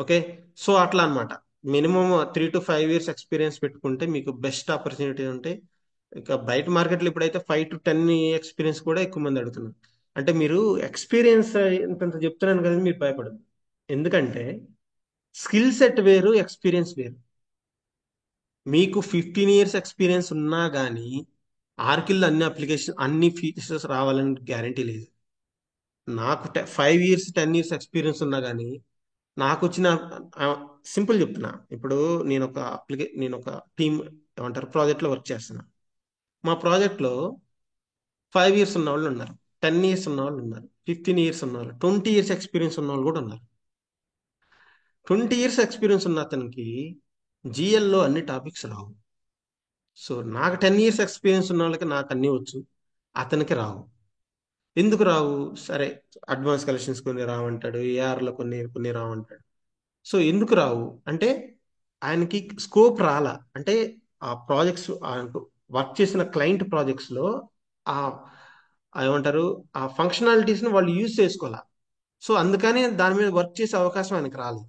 ఓకే. సో అట్లా అన్నమాట. మినిమం 3 to 5 years ఎక్స్పీరియన్స్ పెట్టుకుంటే మీకు బెస్ట్ ఆపర్చునిటీ ఉంటే, ఇక బయట మార్కెట్లో ఇప్పుడైతే 5 to 10 ఎక్స్పీరియన్స్ కూడా ఎక్కువ మంది అడుగుతున్నారు. అంటే మీరు ఎక్స్పీరియన్స్ ఇంతంత చెప్తున్నాను కదా, మీరు భయపడదు. ఎందుకంటే స్కిల్ సెట్ వేరు, ఎక్స్పీరియన్స్ వేరు. మీకు 15 years ఎక్స్పీరియన్స్ ఉన్నా కానీ ఆర్కిల్ అన్ని ఫీచర్స్ రావాలని గ్యారంటీ లేదు. నాకు 5 years 10 years ఎక్స్పీరియన్స్ ఉన్నా కానీ నాకు వచ్చిన, సింపుల్ చెప్తున్నా, ఇప్పుడు నేను ఒక టీమ్ ఏమంటారు ప్రాజెక్ట్ లో వర్క్ చేస్తున్నా. మా ప్రాజెక్ట్ లో 5 years ఉన్న వాళ్ళు ఉన్నారు, 10 years ఉన్న వాళ్ళు ఉన్నారు, 15 years ఉన్న వాళ్ళు, 20 years ఎక్స్పీరియన్స్ ఉన్న వాళ్ళు కూడా ఉన్నారు. 20 years ఎక్స్పీరియన్స్ ఉన్న అతనికి జిఎల్లో అన్ని టాపిక్స్ రావు. సో నాకు 10 years ఎక్స్పీరియన్స్ ఉన్న వాళ్ళకి నాకు అన్ని వచ్చు, అతనికి రావు. ఎందుకు రావు? సరే, అడ్వాన్స్ కలెక్షన్స్ కొన్ని రావంటాడు, ఏఆర్లో కొన్ని కొన్ని రావంటాడు. సో ఎందుకు రావు అంటే ఆయనకి స్కోప్ రాలా. అంటే ఆ ప్రాజెక్ట్స్, వర్క్ చేసిన క్లయింట్ ప్రాజెక్ట్స్ లో ఆ ఏమంటారు, ఆ ఫంక్షనాలిటీస్ ని వాళ్ళు యూజ్ చేసుకోవాలా. సో అందుకని దాని మీద వర్క్ చేసే అవకాశం ఆయనకి రాలేదు.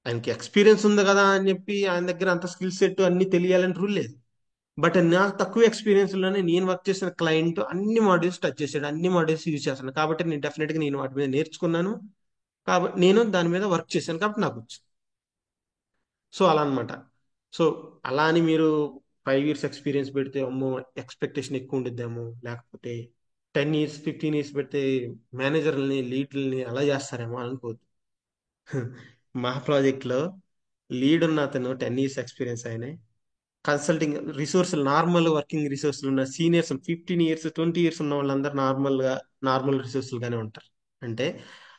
ఆయనకి ఎక్స్పీరియన్స్ ఉంది కదా అని చెప్పి ఆయన దగ్గర అంత స్కిల్ సెట్ అన్ని తెలియాలని రూల్ లేదు. బట్ నాకు తక్కువ ఎక్స్పీరియన్స్ లోనే నేను వర్క్ చేసిన క్లయింట్ అన్ని మాడ్యూల్స్ టచ్ చేశాడు, అన్ని మాడ్యూల్స్ యూజ్ చేస్తాను కాబట్టి నేను డెఫినెట్ గా నేను వాటి మీద నేర్చుకున్నాను. కాబట్టి నేను దాని మీద వర్క్ చేశాను కాబట్టి నాకు వచ్చు. సో అలా అన్నమాట. సో అలా అని మీరు 5 years ఎక్స్పీరియన్స్ పెడితే అమ్మో ఎక్స్పెక్టేషన్ ఎక్కువ ఉండిద్దేమో, లేకపోతే 10 years 15 years పెడితే మేనేజర్ని లీడ్ని అలా చేస్తారేమో అనుకోవద్దు. మా ప్రాజెక్ట్ లో లీడ్ ఉన్న అతను 10 years ఎక్స్పీరియన్స్ ఆయన, కన్సల్టింగ్ రిసోర్సులు, నార్మల్ వర్కింగ్ రిసోర్సులు ఉన్న సీనియర్స్ 15 years 20 years ఉన్న వాళ్ళందరూ నార్మల్ రిసోర్సులు గానే ఉంటారు. అంటే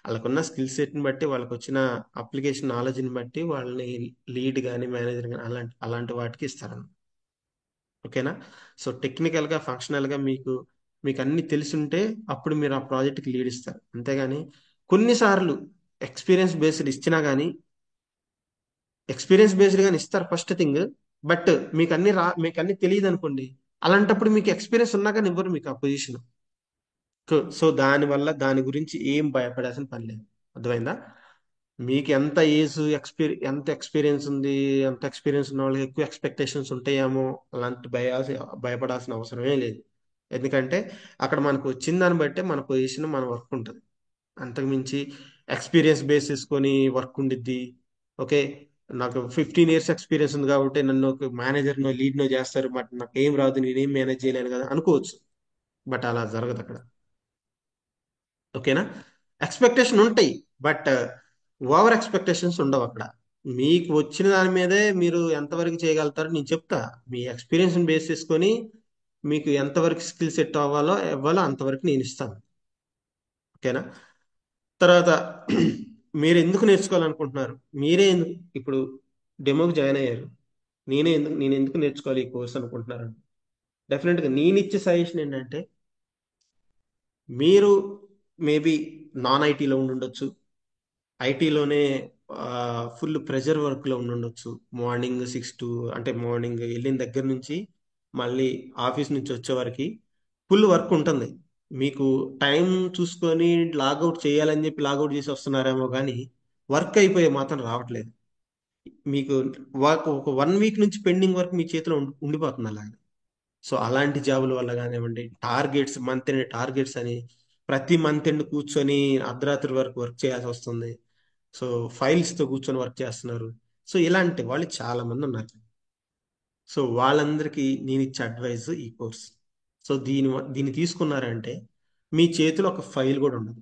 వాళ్ళకున్న స్కిల్ సెట్ ని బట్టి, వాళ్ళకి వచ్చిన అప్లికేషన్ నాలెడ్జ్ ని బట్టి వాళ్ళని లీడ్ కానీ మేనేజర్ కానీ అలాంటి అలాంటి వాటికి ఇస్తారన్న. ఓకేనా. సో టెక్నికల్ గా ఫంక్షనల్ గా మీకు అన్ని తెలిసి ఉంటే అప్పుడు మీరు ఆ ప్రాజెక్ట్ కి లీడ్ ఇస్తారు. అంతేగాని కొన్నిసార్లు ఎక్స్పీరియన్స్ బేస్డ్ ఇచ్చినా కానీ, ఎక్స్పీరియన్స్ బేస్డ్ గాని ఇస్తారు ఫస్ట్ థింగ్, బట్ మీకు అన్ని తెలియదు అనుకోండి, అలాంటప్పుడు మీకు ఎక్స్పీరియన్స్ ఉన్నా కానీ ఇవ్వరు మీకు ఆ పొజిషన్. సో దాని గురించి ఏం భయపడాల్సిన పని లేదు. అర్థమైందా? మీకు ఎంత ఎక్స్పీరియన్స్ ఉంది, ఎంత ఎక్స్పీరియన్స్ ఉన్న వాళ్ళకి ఎక్కువ ఎక్స్పెక్టేషన్స్ ఉంటాయేమో, అలాంటి భయపడాల్సిన అవసరమే లేదు. ఎందుకంటే అక్కడ మనకు వచ్చిన దాన్ని బట్టే మన పొజిషన్, మన వర్క్ ఉంటుంది. అంతకుమించి ఎక్స్పీరియన్స్ బేస్ చేసుకొని వర్క్ ఉండిద్ది. ఓకే. నాకు 15 years ఎక్స్పీరియన్స్ ఉంది కాబట్టి నన్ను ఒక మేనేజర్నో లీడ్నో చేస్తారు, బట్ నాకు ఏం రాదు, నేనేం మేనేజ్ చేయలేను కదా అనుకోవచ్చు. బట్ అలా జరగదు అక్కడ. ఓకేనా? ఎక్స్పెక్టేషన్ ఉంటాయి, బట్ ఓవర్ ఎక్స్పెక్టేషన్స్ ఉండవు అక్కడ. మీకు వచ్చిన దాని మీదే మీరు ఎంతవరకు చేయగలుగుతారో నేను చెప్తా. మీ ఎక్స్పీరియన్స్ బేస్ చేసుకొని మీకు ఎంతవరకు స్కిల్ సెట్ ఇవ్వాలో అంతవరకు నేను ఇస్తాను. ఓకేనా? తర్వాత మీరు ఎందుకు నేర్చుకోవాలనుకుంటున్నారు? మీరే ఎందుకు ఇప్పుడు డెమోకి జాయిన్ అయ్యారు, నేను ఎందుకు నేర్చుకోవాలి ఈ కోర్స్ అనుకుంటున్నారు? డెఫినెట్గా నేను ఇచ్చే సజెషన్ ఏంటంటే, మీరు మేబీ నాన్ ఐటీలో ఉండుండొచ్చు, ఐటీలోనే ఫుల్ ప్రెషర్ వర్క్లో ఉండుండొచ్చు. మార్నింగ్ వెళ్ళిన దగ్గర నుంచి మళ్ళీ ఆఫీస్ నుంచి వచ్చే వరకు ఫుల్ వర్క్ ఉంటుంది. మీకు టైం చూసుకొని లాగౌట్ చేయాలని చెప్పి లాగౌట్ చేసి వస్తున్నారేమో కానీ వర్క్ అయిపోయే మాత్రం రావట్లేదు. మీకు వర్క్ ఒక 1 వీక్ నుంచి పెండింగ్ వర్క్ మీ చేతిలో ఉండిపోతుంది అలాగే. సో అలాంటి జాబుల వల్ల కానివ్వండి, మంత్ ఎండ్ టార్గెట్స్ అని ప్రతి మంత్ ఎండ్ కూర్చొని అర్ధరాత్రి వరకు వర్క్ చేయాల్సి వస్తుంది. సో ఫైల్స్ తో కూర్చొని వర్క్ చేస్తున్నారు. సో ఇలాంటి వాళ్ళు చాలా మంది ఉన్నారు. సో వాళ్ళందరికీ నేను ఇచ్చే అడ్వైస్ ఈ కోర్స్. సో దీన్ని తీసుకున్నారంటే మీ చేతిలో ఒక ఫైల్ కూడా ఉండదు,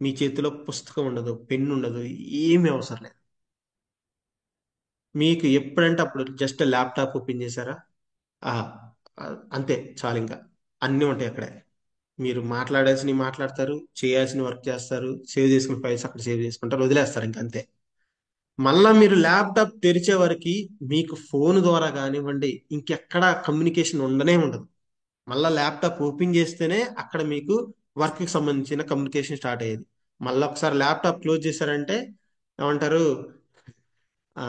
మీ చేతిలో పుస్తకం ఉండదు, పెన్ ఉండదు, ఏమీ అవసరం లేదు. మీకు ఎప్పుడంటే అప్పుడు జస్ట్ ల్యాప్టాప్ ఓపెన్ చేశారా, ఆ, ఆ, అంతే చాలు. ఇంకా అన్నీ ఉంటాయి అక్కడే. మీరు మాట్లాడాల్సినవి మాట్లాడతారు, చేయాల్సిన వర్క్ చేస్తారు, సేవ్ చేసుకున్న ఫైల్స్ అక్కడ సేవ్ చేసుకుంటారు, వదిలేస్తారు ఇంక అంతే. మళ్ళా మీరు ల్యాప్టాప్ తెరిచే వరకు మీకు ఫోన్ ద్వారా కానివ్వండి ఇంకెక్కడ కమ్యూనికేషన్ ఉండనే ఉండదు. మళ్ళా ల్యాప్టాప్ ఓపెన్ చేస్తేనే అక్కడ మీకు వర్క్ కి సంబంధించిన కమ్యూనికేషన్ స్టార్ట్ అయ్యేది. మళ్ళీ ఒకసారి ల్యాప్టాప్ క్లోజ్ చేశారంటే ఏమంటారు, ఆ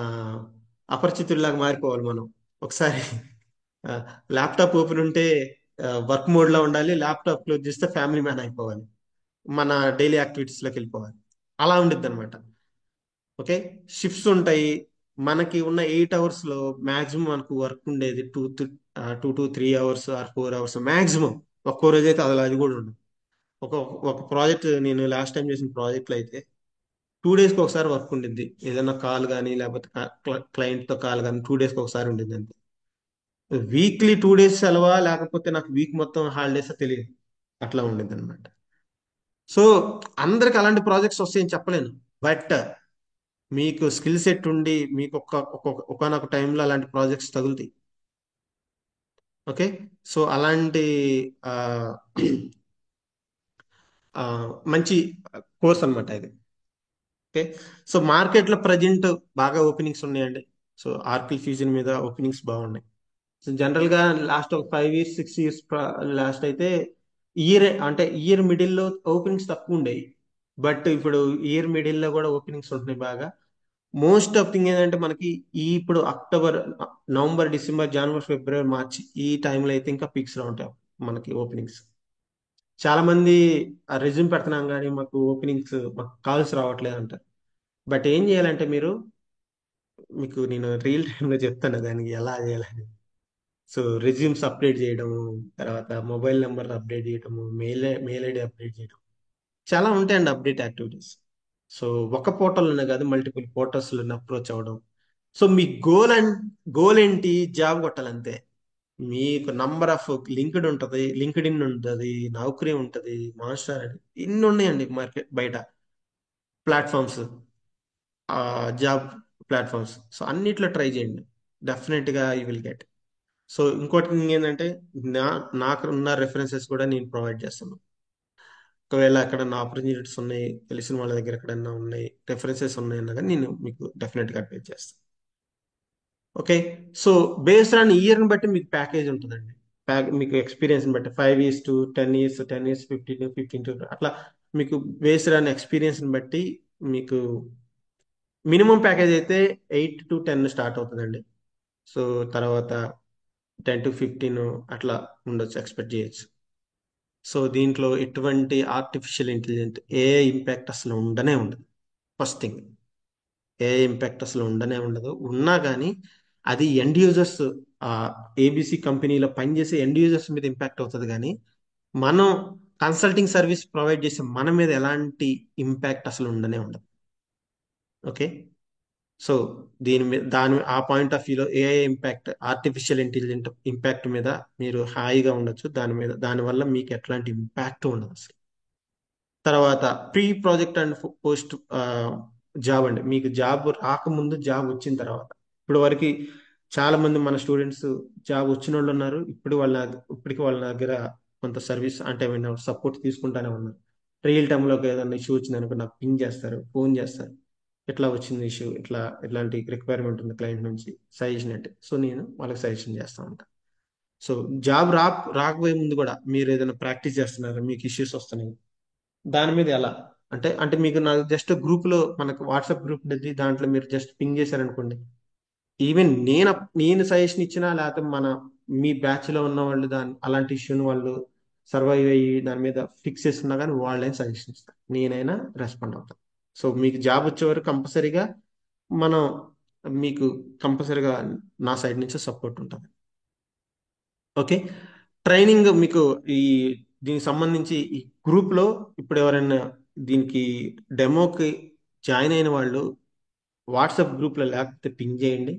అపరిచితుల్లాగా మారిపోవాలి మనం. ఒకసారి ల్యాప్టాప్ ఓపెన్ ఉంటే వర్క్ మోడ్ లో ఉండాలి, ల్యాప్టాప్ క్లోజ్ చేస్తే ఫ్యామిలీ మ్యాన్ అయిపోవాలి, మన డైలీ యాక్టివిటీస్ లోకి వెళ్ళిపోవాలి. అలా ఉండిద్ది అనమాట. ఓకే. షిఫ్ట్స్ ఉంటాయి. మనకి ఉన్న 8 అవర్స్ లో మాక్సిమం మనకు వర్క్ ఉండేది 2 to 3 hours are 4 hours maximum. ఒక్కో రోజు అయితే అది కూడా ఉండదు. ఒక ఒక ప్రాజెక్ట్ నేను లాస్ట్ టైం చేసిన ప్రాజెక్ట్లో అయితే 2 డేస్కి ఒకసారి వర్క్ ఉండిద్ది. ఏదైనా కాల్ కానీ లేకపోతే క్లయింట్ తో కాల్ కానీ 2 డేస్కి ఒకసారి ఉండిద్ది అంతే. వీక్లీ 2 డేస్ సెలవా లేకపోతే నాకు వీక్ మొత్తం హాలిడేస్ తెలియదు. అట్లా ఉండిద్ది అనమాట. సో అందరికి అలాంటి ప్రాజెక్ట్స్ వస్తాయని చెప్పలేను, బట్ మీకు స్కిల్ సెట్ ఉండి మీకు ఒకనొక టైంలో అలాంటి ప్రాజెక్ట్స్ తగులుతాయి. ఓకే. సో అలాంటి ఆ, ఆ, మంచి కోర్స్ అన్నమాట ఇది. ఓకే. సో మార్కెట్లో ప్రజెంట్ బాగా ఓపెనింగ్స్ ఉన్నాయండి. సో ఆర్కిల్ ఫ్యూజన్ మీద ఓపెనింగ్స్ బాగున్నాయి. సో జనరల్ గా లాస్ట్ ఒక 5 years 6 years లాస్ట్ అయితే ఇయర్ మిడిల్ లో ఓపెనింగ్స్ తక్కువ ఉండేవి. బట్ ఇప్పుడు ఇయర్ మిడిల్ లో కూడా ఓపెనింగ్స్ ఉంటున్నాయి బాగా. మోస్ట్ ఆఫ్ థింగ్ ఏంటంటే మనకి ఇప్పుడు అక్టోబర్, నవంబర్, డిసెంబర్, జనవరి, ఫిబ్రవరి, మార్చ్ ఈ టైంలో అయితే ఇంకా పీక్స్ లో ఉంటాయి మనకి ఓపెనింగ్స్. చాలా మంది రెజ్యూమ్ పెడుతున్నాం కానీ మాకు కాల్స్ రావట్లేదు అంటారు. బట్ ఏం చేయాలంటే మీకు నేను రియల్ టైంలో చెప్తాను దానికి ఎలా చేయాలని. సో రెజ్యూమ్స్ అప్డేట్ చేయడము, తర్వాత మొబైల్ నెంబర్ అప్డేట్ చేయడము, మెయిల్ ఐడి అప్డేట్ చేయడం, చాలా ఉంటాయండి అప్డేట్ యాక్టివిటీస్. సో ఒక పోర్టల్లోనే కాదు, మల్టిపుల్ పోర్టల్స్లో అప్రోచ్ అవ్వడం. సో మీ గోల్ ఏంటి? జాబ్ కొట్టాలంతే. మీకు నంబర్ ఆఫ్ లింక్డ్ ఇన్ ఉంటుంది, నౌకరీ ఉంటుంది, మాస్టర్ ఇన్ని ఉన్నాయండి మార్కెట్ బయట ప్లాట్ఫామ్స్, జాబ్ ప్లాట్ఫామ్స్. సో అన్నిట్లో ట్రై చేయండి, డెఫినెట్ గా యూ విల్ గెట్. సో ఇంకోటి thing ఏంటంటే, నా నాకు ఉన్న రెఫరెన్సెస్ కూడా నేను ప్రొవైడ్ చేస్తాను. ఒకవేళ ఎక్కడన్నా ఆపర్చునిటీస్ ఉన్నాయి, తెలిసిన వాళ్ళ దగ్గర ఎక్కడన్నా ఉన్నాయి, రెఫరెన్సెస్ ఉన్నాయన్నా కానీ నేను మీకు డెఫినెట్గా అడ్వైజ్ చేస్తాను. ఓకే. సో బేస్డ్ ఆన్ ఇయర్ని బట్టి మీకు ప్యాకేజ్ ఉంటుందండి. మీకు ఎక్స్పీరియన్స్ బట్టి 5 years to 10 years, 10 years 15 to అట్లా మీకు బేస్డ్ ఆన్ ఎక్స్పీరియన్స్ బట్టి మీకు మినిమం ప్యాకేజ్ అయితే 8 to 10 స్టార్ట్ అవుతుందండి. సో తర్వాత 10 to 15 అట్లా ఉండొచ్చు, ఎక్స్పెక్ట్ చేయొచ్చు. సో దీంట్లో ఎటువంటి ఆర్టిఫిషియల్ ఇంటెలిజెంట్ ఏ ఇంపాక్ట్ అసలు ఉండనే ఉండదు. ఫస్ట్ థింగ్, ఏ ఇంపాక్ట్ అసలు ఉండనే ఉండదు. ఉన్నా కానీ అది ఎండ్ యూజర్స్, ఆ ఏబిసి కంపెనీలో పనిచేసే ఎండ్ యూజర్స్ మీద ఇంపాక్ట్ అవుతుంది కానీ మనం కన్సల్టింగ్ సర్వీస్ ప్రొవైడ్ చేసే మన మీద ఎలాంటి ఇంపాక్ట్ అసలు ఉండనే ఉండదు. ఓకే. సో ఆ పాయింట్ ఆఫ్ వ్యూలో AI impact, artificial intelligent impact మీద మీరు హాయిగా ఉండొచ్చు. దానివల్ల మీకు ఎట్లాంటి ఇంపాక్ట్ ఉండదు అసలు. తర్వాత pre project and post job అండి. మీకు జాబ్ రాకముందు, జాబ్ వచ్చిన తర్వాత. ఇప్పుడు వరకు చాలా మంది మన స్టూడెంట్స్ జాబ్ వచ్చిన వాళ్ళు ఉన్నారు. ఇప్పటికి వాళ్ళ దగ్గర కొంత సర్వీస్ అంటే సపోర్ట్ తీసుకుంటానే ఉన్నారు. రియల్ టైంలోకి ఏదైనా ఇష్యూ వచ్చిందనుకో నాకు పింగ్ చేస్తారు, ఫోన్ చేస్తారు. ఎట్లా వచ్చింది ఇష్యూ, ఇట్లాంటి రిక్వైర్మెంట్ ఉంది క్లయింట్ నుంచి, సజెషన్ అంటే. సో నేను వాళ్ళకి సజెషన్ చేస్తా ఉంటాను. సో జాబ్ రాకపోయే ముందు కూడా మీరు ఏదైనా ప్రాక్టీస్ చేస్తున్నారు, మీకు ఇష్యూస్ వస్తున్నాయి, దాని మీద ఎలా అంటే మీకు నాకు జస్ట్ గ్రూప్ లో, మనకు వాట్సాప్ గ్రూప్ ఉండేది, దాంట్లో మీరు జస్ట్ పింగ్ చేశారనుకోండి. ఈవెన్ నేను సజెషన్ ఇచ్చినా, లేకపోతే మీ బ్యాచ్ లో ఉన్న వాళ్ళు అలాంటి ఇష్యూని వాళ్ళు సర్వైవ్ అయ్యి దాని మీద ఫిక్స్ చేస్తున్నా కానీ వాళ్ళైనా సజెషన్ ఇస్తారు, నేనైనా రెస్పాండ్ అవుతాను. సో మీకు జాబ్ వచ్చే వరకు కంపల్సరీగా మనం మీకు కంపల్సరీగా నా సైడ్ నుంచి సపోర్ట్ ఉంటుంది. ఓకే. ట్రైనింగ్ మీకు ఈ దీనికి సంబంధించి ఈ గ్రూప్ లో ఇప్పుడు ఎవరైనా దీనికి డెమోకి జాయిన్ అయిన వాళ్ళు వాట్సాప్ గ్రూప్ లో లేకపోతే పింగ్ చేయండి.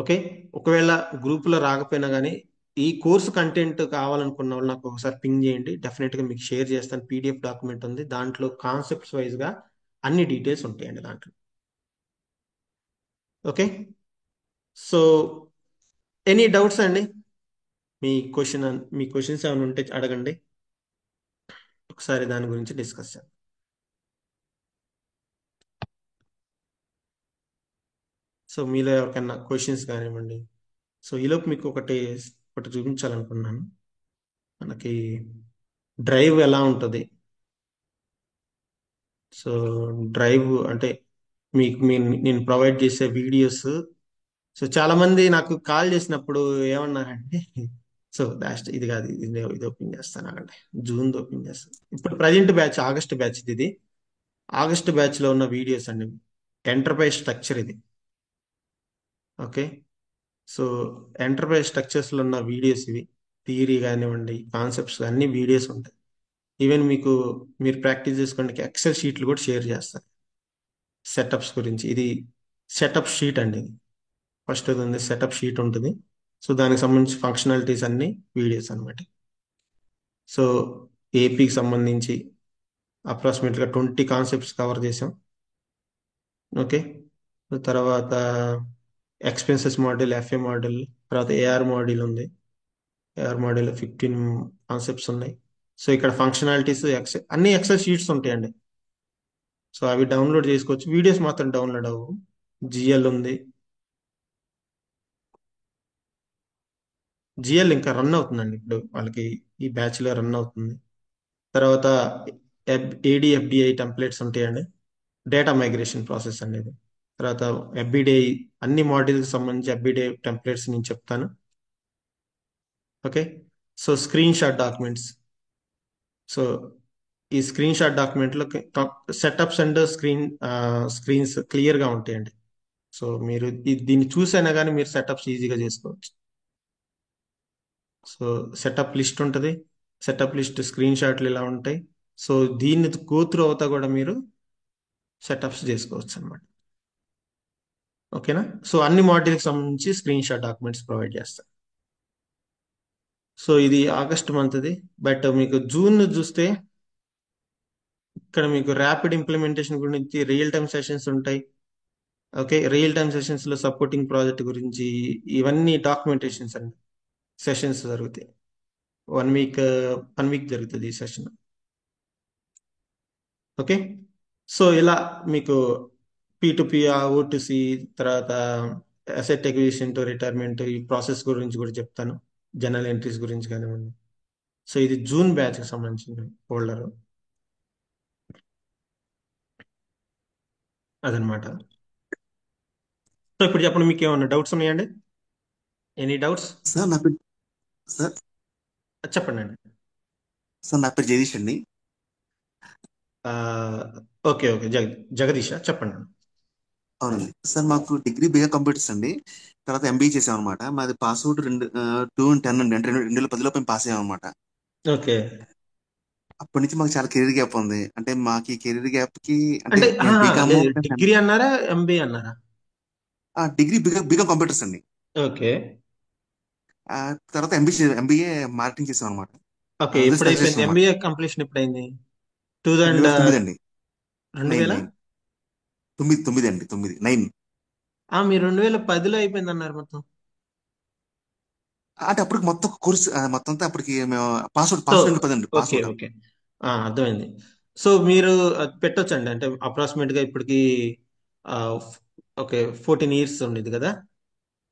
ఓకే. ఒకవేళ గ్రూప్ లో రాకపోయినా కానీ ఈ కోర్సు కంటెంట్ కావాలనుకున్న వాళ్ళు నాకు ఒకసారి పింగ్ చేయండి. డెఫినెట్ గా మీకు షేర్ చేస్తాను. పీడిఎఫ్ డాక్యుమెంట్ ఉంది, దాంట్లో కాన్సెప్ట్స్ వైజ్ గా అన్ని డీటెయిల్స్ ఉంటాయండి దాంట్లో. ఓకే. సో ఎనీ డౌట్స్ అండి? మీ క్వశ్చన్స్ ఏమైనా ఉంటే అడగండి, ఒకసారి దాని గురించి డిస్కస్ చేద్దాం. సో మీలో ఎవరికైనా క్వశ్చన్స్ కానివ్వండి. సో ఈలోపు మీకు ఒకటి చూపించాలనుకున్నాను. మనకి డ్రైవ్ ఎలా ఉంటుంది. సో డ్రైవ్ అంటే నేను ప్రొవైడ్ చేసే వీడియోస్. సో చాలా మంది నాకు కాల్ చేసినప్పుడు ఏమన్నారంటే, సో లాస్ట్ ఇది కాదు, ఇది ఓపెన్ చేస్తాను అంటే జూన్ ఓపెన్ చేస్తాను. ఇప్పుడు ప్రజెంట్ బ్యాచ్ ఆగస్ట్ బ్యాచ్ ఇది. ఆగస్ట్ బ్యాచ్ లో ఉన్న వీడియోస్ అండి. ఎంటర్ప్రైజ్ స్ట్రక్చర్ ఇది. ఓకే. సో ఎంటర్ప్రైజ్ స్ట్రక్చర్స్ లో ఉన్న వీడియోస్ ఇవి. థియరీ కానివ్వండి, కాన్సెప్ట్స్ అన్ని వీడియోస్ ఉంటాయి. ఈవెన్ మీరు ప్రాక్టీస్ చేసుకోవడానికి ఎక్సెల్ షీట్లు కూడా షేర్ చేస్తారు సెటప్స్ గురించి. ఇది సెటప్ షీట్ అండి. ఫస్ట్ ఉంది సెటప్ షీట్ ఉంటుంది. సో దానికి సంబంధించి ఫంక్షనాలిటీస్ అన్ని వీడియోస్ అన్నమాట. సో ఏపీకి సంబంధించి అప్రాక్సిమేట్గా 20 కాన్సెప్ట్స్ కవర్ చేసాం. ఓకే. తర్వాత ఎక్స్పెన్సెస్ మోడల్, ఎఫ్ఏ మోడల్, తర్వాత ఏఆర్ మోడల్ ఉంది. ఏఆర్ మోడల్ 15 కాన్సెప్ట్స్ ఉన్నాయి. సో ఇక్కడ ఫంక్షనాలిటీస్ అన్ని ఎక్సెల్ షీట్స్ ఉంటాయండి. సో అవి డౌన్లోడ్ చేసుకోవచ్చు. వీడియోస్ మాత్రం డౌన్లోడ్ అవ్వవు. జిఎల్ ఉంది. జిఎల్ ఇంకా రన్ అవుతుందండి ఇప్పుడు వాళ్ళకి, ఈ బ్యాచ్ లో రన్ అవుతుంది. తర్వాత ఏడిఎఫ్డిఐ టెంప్లెట్స్ ఉంటాయండి. డేటా మైగ్రేషన్ ప్రాసెస్ అనేది. తర్వాత ఎఫ్బిడే, అన్ని మాడ్యూల్కి సంబంధించి ఎఫ్బిడే టెంప్లెట్స్ నేను చెప్తాను. Okay. So screen shot documents. So ఈ స్క్రీన్ షాట్ డాక్యుమెంట్ లో సెటప్స్ అండ్ స్క్రీన్స్ క్లియర్ గా ఉంటాయండి. సో మీరు దీన్ని చూసైనా కానీ మీరు సెటప్స్ ఈజీగా చేసుకోవచ్చు. సో సెటప్ లిస్ట్ ఉంటుంది. సెటప్ లిస్ట్ స్క్రీన్ షాట్లు ఇలా ఉంటాయి. సో దీన్ని గోత్రు అవుతా కూడా మీరు సెటప్స్ చేసుకోవచ్చు అనమాట. ఓకేనా. సో అన్ని మాడ్యూల్కి సంబంధించి స్క్రీన్ షాట్ డాక్యుమెంట్స్ ప్రొవైడ్ చేస్తాను. సో ఇది ఆగస్ట్ మంత్ది. బట్ మీకు జూన్ చూస్తే ఇక్కడ మీకు ర్యాపిడ్ ఇంప్లిమెంటేషన్ గురించి రియల్ టైమ్ సెషన్స్ ఉంటాయి. ఓకే. రియల్ టైమ్ సెషన్స్ లో సపోర్టింగ్ ప్రాజెక్ట్ గురించి ఇవన్నీ డాక్యుమెంటేషన్స్ అండి. సెషన్స్ జరుగుతాయి. 1 వీక్ 1 వీక్ జరుగుతుంది ఈ సెషన్. ఓకే. సో ఇలా మీకు P2P, O2C, తర్వాత అసెట్ ఎక్విజిషన్ టు రిటైర్మెంట్, ఈ ప్రాసెస్ గురించి కూడా చెప్తాను. జనరల్ ఎంట్రీస్ గురించి కానివ్వండి. సో ఇది జూన్ బ్యాచ్ కి సంబంధించిన ఫోల్డర్ అదనమాట. సో ఇప్పుడు చెప్పండి, మీకు ఏమైనా డౌట్స్ ఉన్నాయండి? Any doubts? సార్ నా పేరు సార్ చెప్పండి అండి. సార్ నా పేరు జగదీష్ అండి. ఆ, ఓకే ఓకే, జగదీష్ చెప్పండి. అవునండి సార్, మాకు డిగ్రీ బిఏ కంప్యూటర్స్ అండి. తర్వాత ఎంబీఏ చేసాం అనమాట. మాది పాస్అవుట్ 2010 అండి, అంటే 2010లో మేము పాస్ అయ్యాం అనమాట. ఓకే. అప్పటి నుంచి మాకు చాలా కెరీర్ గ్యాప్ ఉంది. అంటే మాకు ఈ కెరీర్ గ్యాప్ కి అంటే అంటే నేను బీకామ్ డిగ్రీ అన్నారా, ఎంబీఏ అన్నారా? డిగ్రీ బీకామ్ కంప్యూటర్స్ అండి. ఓకే. ఆ, తర్వాత ఎంబీఏ మార్కెటింగ్ చేసాం అనమాట. ఓకే. అదే ఇప్పుడు స్పెషలైజేషన్ అయిపోయింది అనమాట. ఎంబీఏ కంప్లీషన్ ఎప్పుడైంది? టూ రెండు అండ్ వేల తొమ్మిది అండి. రెండు నైన్ వేల నైన్ తొమ్మిది తొమ్మిది అండి, తొమ్మిది నైన్. మీరు 2010లో అయిపోయింది అన్నారు మొత్తం. అంటే అప్పటికి మొత్తం కోర్స్ మొత్తం అంతా అప్పటికి మేము పాస్వర్డ్ సో పాస్వర్డ్ అండి, పదండి ఓకే పాస్వర్డ్. ఓకే, అర్థమైంది. సో మీరు అది పెట్టొచ్చండి, అంటే అప్రాక్సిమేట్ గా ఇప్పటికి ఆ, ఓకే 14 ఇయర్స్ ఉండేది కదా.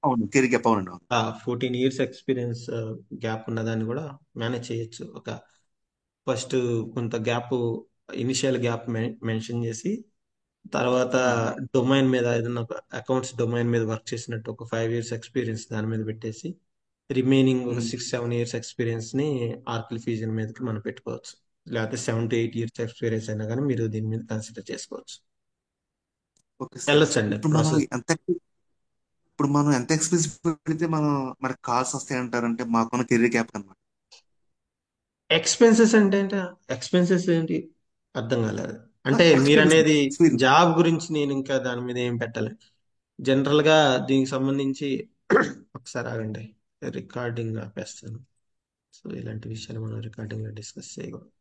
అవును, కెరీర్ గ్యాప్, అవునండి అవును. 14 ఇయర్స్ ఎక్స్పీరియన్స్ గ్యాప్ ఉన్నదాన్ని కూడా మేనేజ్ చేయొచ్చు. ఒక ఫస్ట్ కొంత గ్యాప్, ఇనిషియల్ గ్యాప్ మెన్షన్ చేసి, తర్వాత అవును. డొమైన్ మీద ఏదైనా ఒక అకౌంట్స్ డొమైన్ మీద వర్క్ చేసినట్టు ఒక 5 ఇయర్స్ ఎక్స్పీరియన్స్ దాని మీద పెట్టేసి, రిమైనింగ్ ఒక ఉమ్. 6-7 ఇయర్స్ ఎక్స్పీరియన్స్ ని ఆర్కిల్ ఫ్యూజన్ మీదకి మనం పెట్టుకోవచ్చు. లేకపోతే 7 to 8 ఇయర్స్ ఎక్స్పీరియన్స్ అయినా కానీ మీరు దీని మీద కన్సిడర్ చేసుకోవచ్చు. Okay sir. వెళ్ళొచ్చండి ఇప్పుడు మనం ప్రాసెస్. ఎంత ఇప్పుడు మనం ఎంత ఎక్స్పీరియన్స్ పెడితే మనం మనకి కాల్స్ వస్తాయి అంటారంటే మాకున్న కెరీర్ గ్యాప్ అనమాట. ఎక్స్పెన్సెస్ అంటే ఏంటి? ఎక్స్పెన్సెస్ ఏంటి? అర్థం కాలేదు. అంటే మీరు ఎక్స్పీరియన్స్ అనేది ఎక్స్పీరియన్స్. జాబ్ గురించి నేను ఇంకా దాని మీద ఏం పెట్టాలి. జనరల్ గా దీనికి సంబంధించి ఒకసారి ఆగండి, రికార్డింగ్ ఆపేస్తాను. సో ఇలాంటి విషయాలు మనం రికార్డింగ్ లో డిస్కస్ చేయకూడదు.